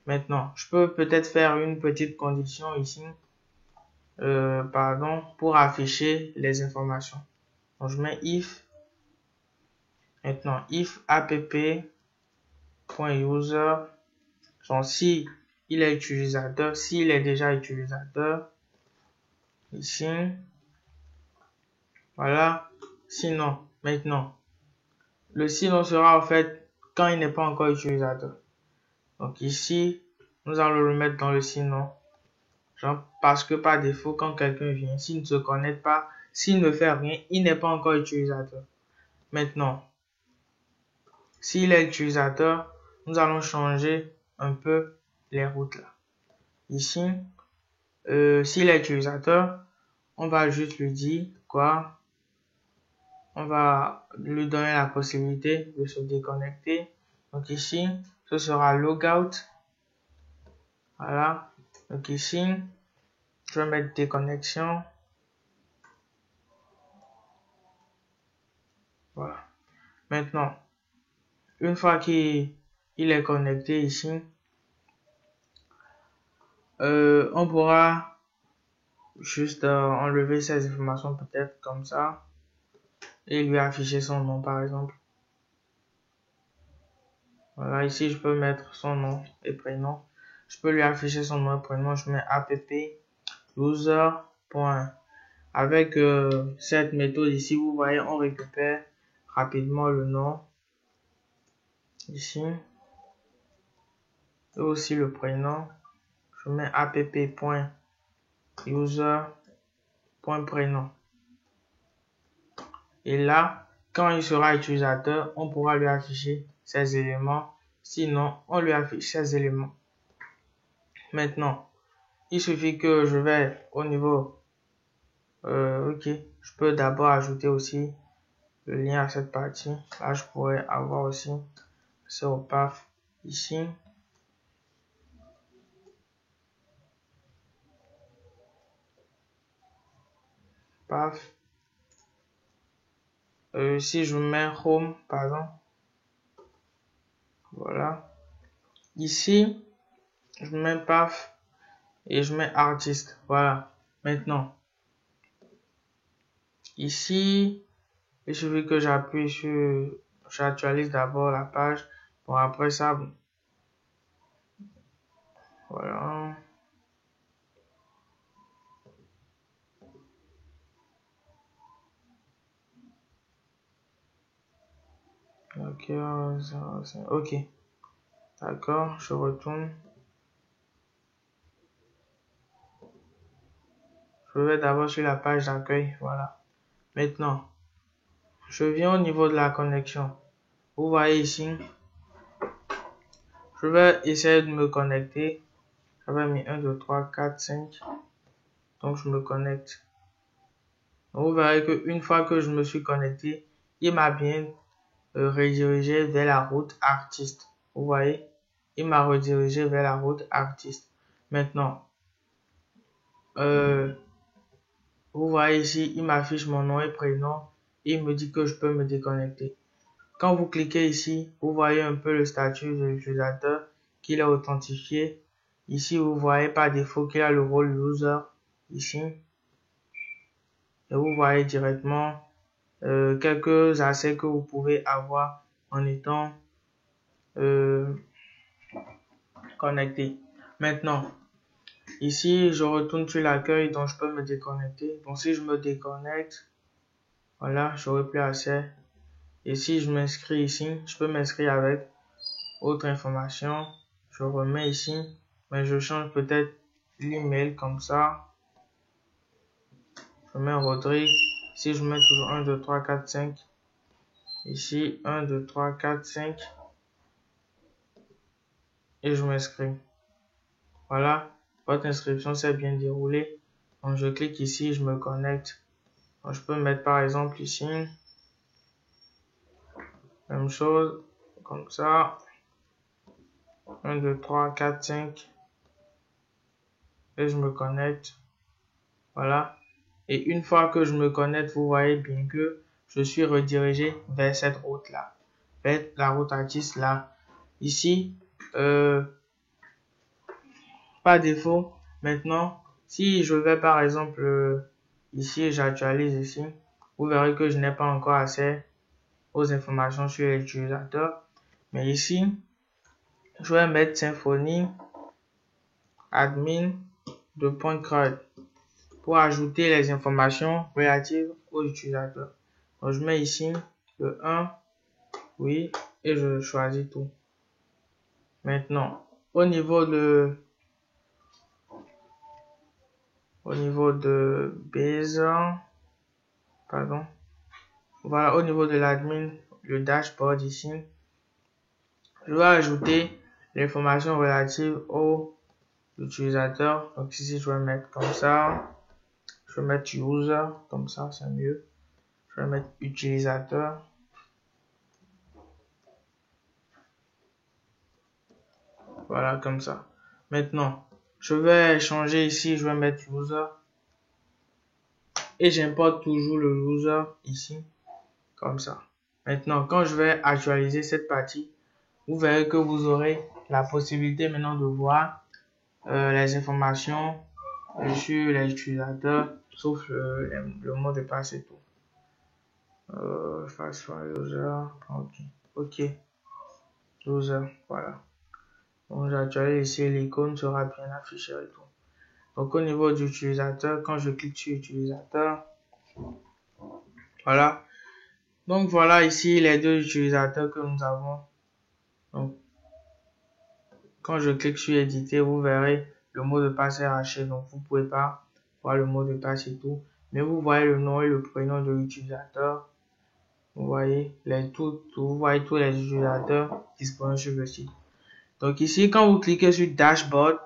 Maintenant, je peux peut-être faire une petite condition ici. Pour afficher les informations. Donc je mets if. Maintenant, if app.user. Donc si il est utilisateur, s'il est déjà utilisateur, ici, voilà, sinon, maintenant, le sinon sera en fait quand il n'est pas encore utilisateur. Donc ici, nous allons le mettre dans le sinon, genre parce que par défaut, quand quelqu'un vient, s'il ne se connecte pas, s'il ne fait rien, il n'est pas encore utilisateur. Maintenant, s'il est utilisateur, nous allons changer un peu les routes là. Ici, s'il est utilisateur, on va juste lui dire quoi? On va lui donner la possibilité de se déconnecter. Donc ici, ce sera logout. Voilà. Donc ici, je vais mettre déconnexion. Voilà. Maintenant, une fois qu'il est connecté ici, on pourra juste enlever ces informations peut-être comme ça et lui afficher son nom par exemple. Voilà, ici je peux mettre son nom et prénom. Je peux lui afficher son nom et prénom. Je mets app user. Avec cette méthode ici, vous voyez, on récupère rapidement le nom ici et aussi le prénom. Je mets app.user.prénom. Et là, quand il sera utilisateur, on pourra lui afficher ces éléments. Sinon, on lui affiche ces éléments. Maintenant, il suffit que je vais au niveau. Ok, je peux d'abord ajouter aussi le lien à cette partie. Là, je pourrais avoir aussi ce path ici. Path. Si je mets home, par exemple. Voilà. Ici, je mets path et je mets artiste. Voilà. Maintenant, ici, il suffit que j'appuie sur, j'actualise d'abord la page. Bon, après ça, voilà. Ok, ok. D'accord, je retourne. Je vais d'abord sur la page d'accueil. Voilà. Maintenant, je viens au niveau de la connexion. Vous voyez ici, je vais essayer de me connecter. J'avais mis 1, 2, 3, 4, 5. Donc, je me connecte. Donc, vous verrez qu'une fois que je me suis connecté, il m'a bien redirigé vers la route artiste. Vous voyez, il m'a redirigé vers la route artiste. Maintenant, vous voyez ici, il m'affiche mon nom et prénom. Et il me dit que je peux me déconnecter. Quand vous cliquez ici, vous voyez un peu le statut de l'utilisateur, qu'il est authentifié. Ici, vous voyez par défaut qu'il a le rôle user ici. Et vous voyez directement quelques accès que vous pouvez avoir en étant connecté. Maintenant, ici, je retourne sur l'accueil, donc je peux me déconnecter. Donc, si je me déconnecte, voilà, j'aurai plus accès. Et si je m'inscris ici, je peux m'inscrire avec autre information. Je remets ici, mais je change peut-être l'email comme ça. Je mets Rodrigue. Si je mets toujours 1, 2, 3, 4, 5. Ici, 1, 2, 3, 4, 5. Et je m'inscris. Voilà, votre inscription s'est bien déroulée. Donc, je clique ici, je me connecte. Donc, je peux mettre par exemple ici. Même chose, comme ça. 1, 2, 3, 4, 5. Et je me connecte. Voilà. Et une fois que je me connecte, vous voyez bien que je suis redirigé vers cette route-là. Vers la route artiste là. Ici, par défaut, maintenant, si je vais par exemple ici, j'actualise ici, vous verrez que je n'ai pas encore accès aux informations sur l'utilisateur. Mais ici, je vais mettre Symfony admin de .crud pour ajouter les informations relatives aux utilisateurs. Donc, je mets ici le 1, oui, et je choisis tout. Maintenant, au niveau de base, pardon, voilà, au niveau de l'admin, le dashboard ici, je vais ajouter l'information relative aux utilisateurs. Donc ici, je vais mettre comme ça. Je vais mettre user, comme ça, c'est mieux. Je vais mettre utilisateur. Voilà, comme ça. Maintenant, je vais changer ici, je vais mettre user. Et j'importe toujours le user ici, comme ça. Maintenant, quand je vais actualiser cette partie, vous verrez que vous aurez la possibilité maintenant de voir les informations sur les utilisateurs, sauf le mot de passe et tout. Fast user, ok, user, voilà. Donc j'actualise ici, l'icône sera bien affichée et tout. Donc au niveau du utilisateur, quand je clique sur utilisateur, voilà. Donc voilà ici les deux utilisateurs que nous avons. Donc quand je clique sur éditer, vous verrez le mot de passe est haché, donc vous pouvez pas voir le mot de passe et tout. Mais vous voyez le nom et le prénom de l'utilisateur. Vous voyez vous voyez tous les utilisateurs disponibles sur le site. Donc ici, quand vous cliquez sur Dashboard,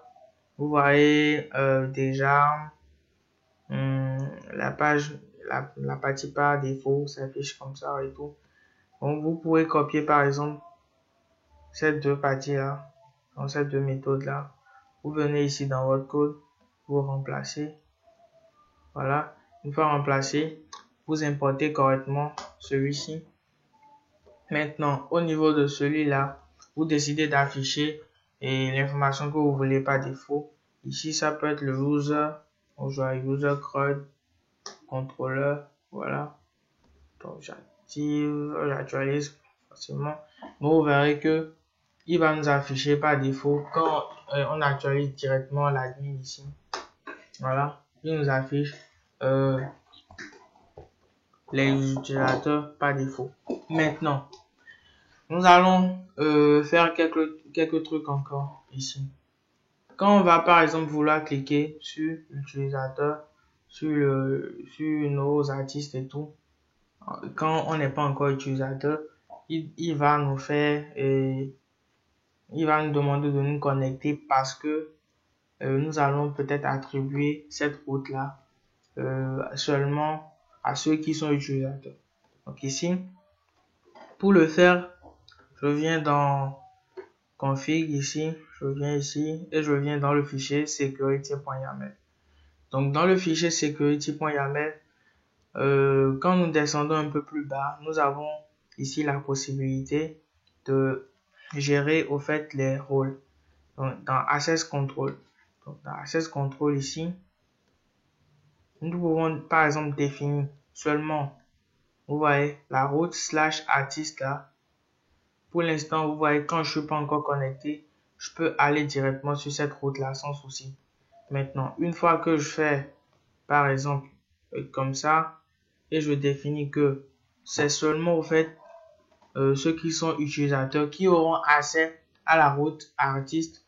vous voyez déjà la page, la partie par défaut s'affiche comme ça et tout. Donc vous pouvez copier par exemple ces deux parties là, dans ces deux méthodes là. Vous venez ici dans votre code, vous remplacez. Voilà, une fois remplacé, vous importez correctement celui-ci. Maintenant, au niveau de celui-là, vous décidez d'afficher l'information que vous voulez par défaut. Ici, ça peut être le user, on joue à user CRUD, contrôleur, voilà. Donc, j'actualise facilement. Donc, vous verrez que il va nous afficher par défaut quand on actualise directement l'admin ici. Voilà, il nous affiche les utilisateurs par défaut. Maintenant, nous allons faire quelques trucs encore ici. Quand on va par exemple vouloir cliquer sur l'utilisateur, sur nos artistes et tout, quand on n'est pas encore utilisateur, il va nous faire il va nous demander de nous connecter parce que nous allons peut-être attribuer cette route là seulement à ceux qui sont utilisateurs. Donc ici, pour le faire, je viens dans config ici, je viens ici et je viens dans le fichier security.yaml. Donc dans le fichier security.yaml, quand nous descendons un peu plus bas, nous avons ici la possibilité de gérer au fait les rôles. Donc dans Access Control. Donc dans Access Control ici, nous pouvons par exemple définir seulement, vous voyez, la route /artiste là. Pour l'instant, vous voyez, quand je suis pas encore connecté, je peux aller directement sur cette route là sans souci. Maintenant, une fois que je fais, par exemple, comme ça, et je définis que c'est seulement au fait ceux qui sont utilisateurs qui auront accès à la route artiste,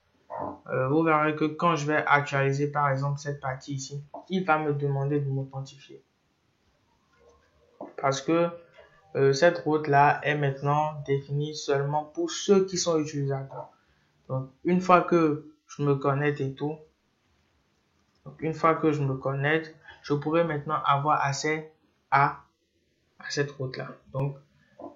vous verrez que quand je vais actualiser par exemple cette partie ici, il va me demander de m'authentifier. Parce que cette route là est maintenant définie seulement pour ceux qui sont utilisateurs. Donc une fois que je me connecte et tout, je pourrais maintenant avoir accès à cette route là. Donc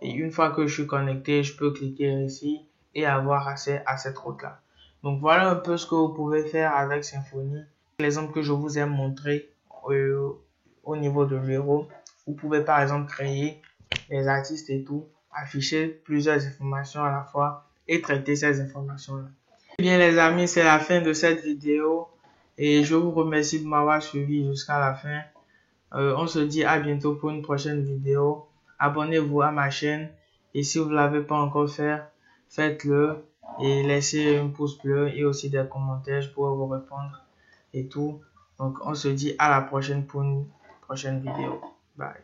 et une fois que je suis connecté, je peux cliquer ici et avoir accès à cette route là. Donc voilà un peu ce que vous pouvez faire avec Symfony. L'exemple que je vous ai montré au niveau de l'Hero, vous pouvez par exemple créer les artistes et tout, afficher plusieurs informations à la fois et traiter ces informations là. Et bien les amis, c'est la fin de cette vidéo et je vous remercie de m'avoir suivi jusqu'à la fin. On se dit à bientôt pour une prochaine vidéo. Abonnez-vous à ma chaîne et si vous ne l'avez pas encore fait, faites-le et laissez un pouce bleu et aussi des commentaires, je pourrai vous répondre et tout. Donc on se dit à la prochaine pour une prochaine vidéo. Bye.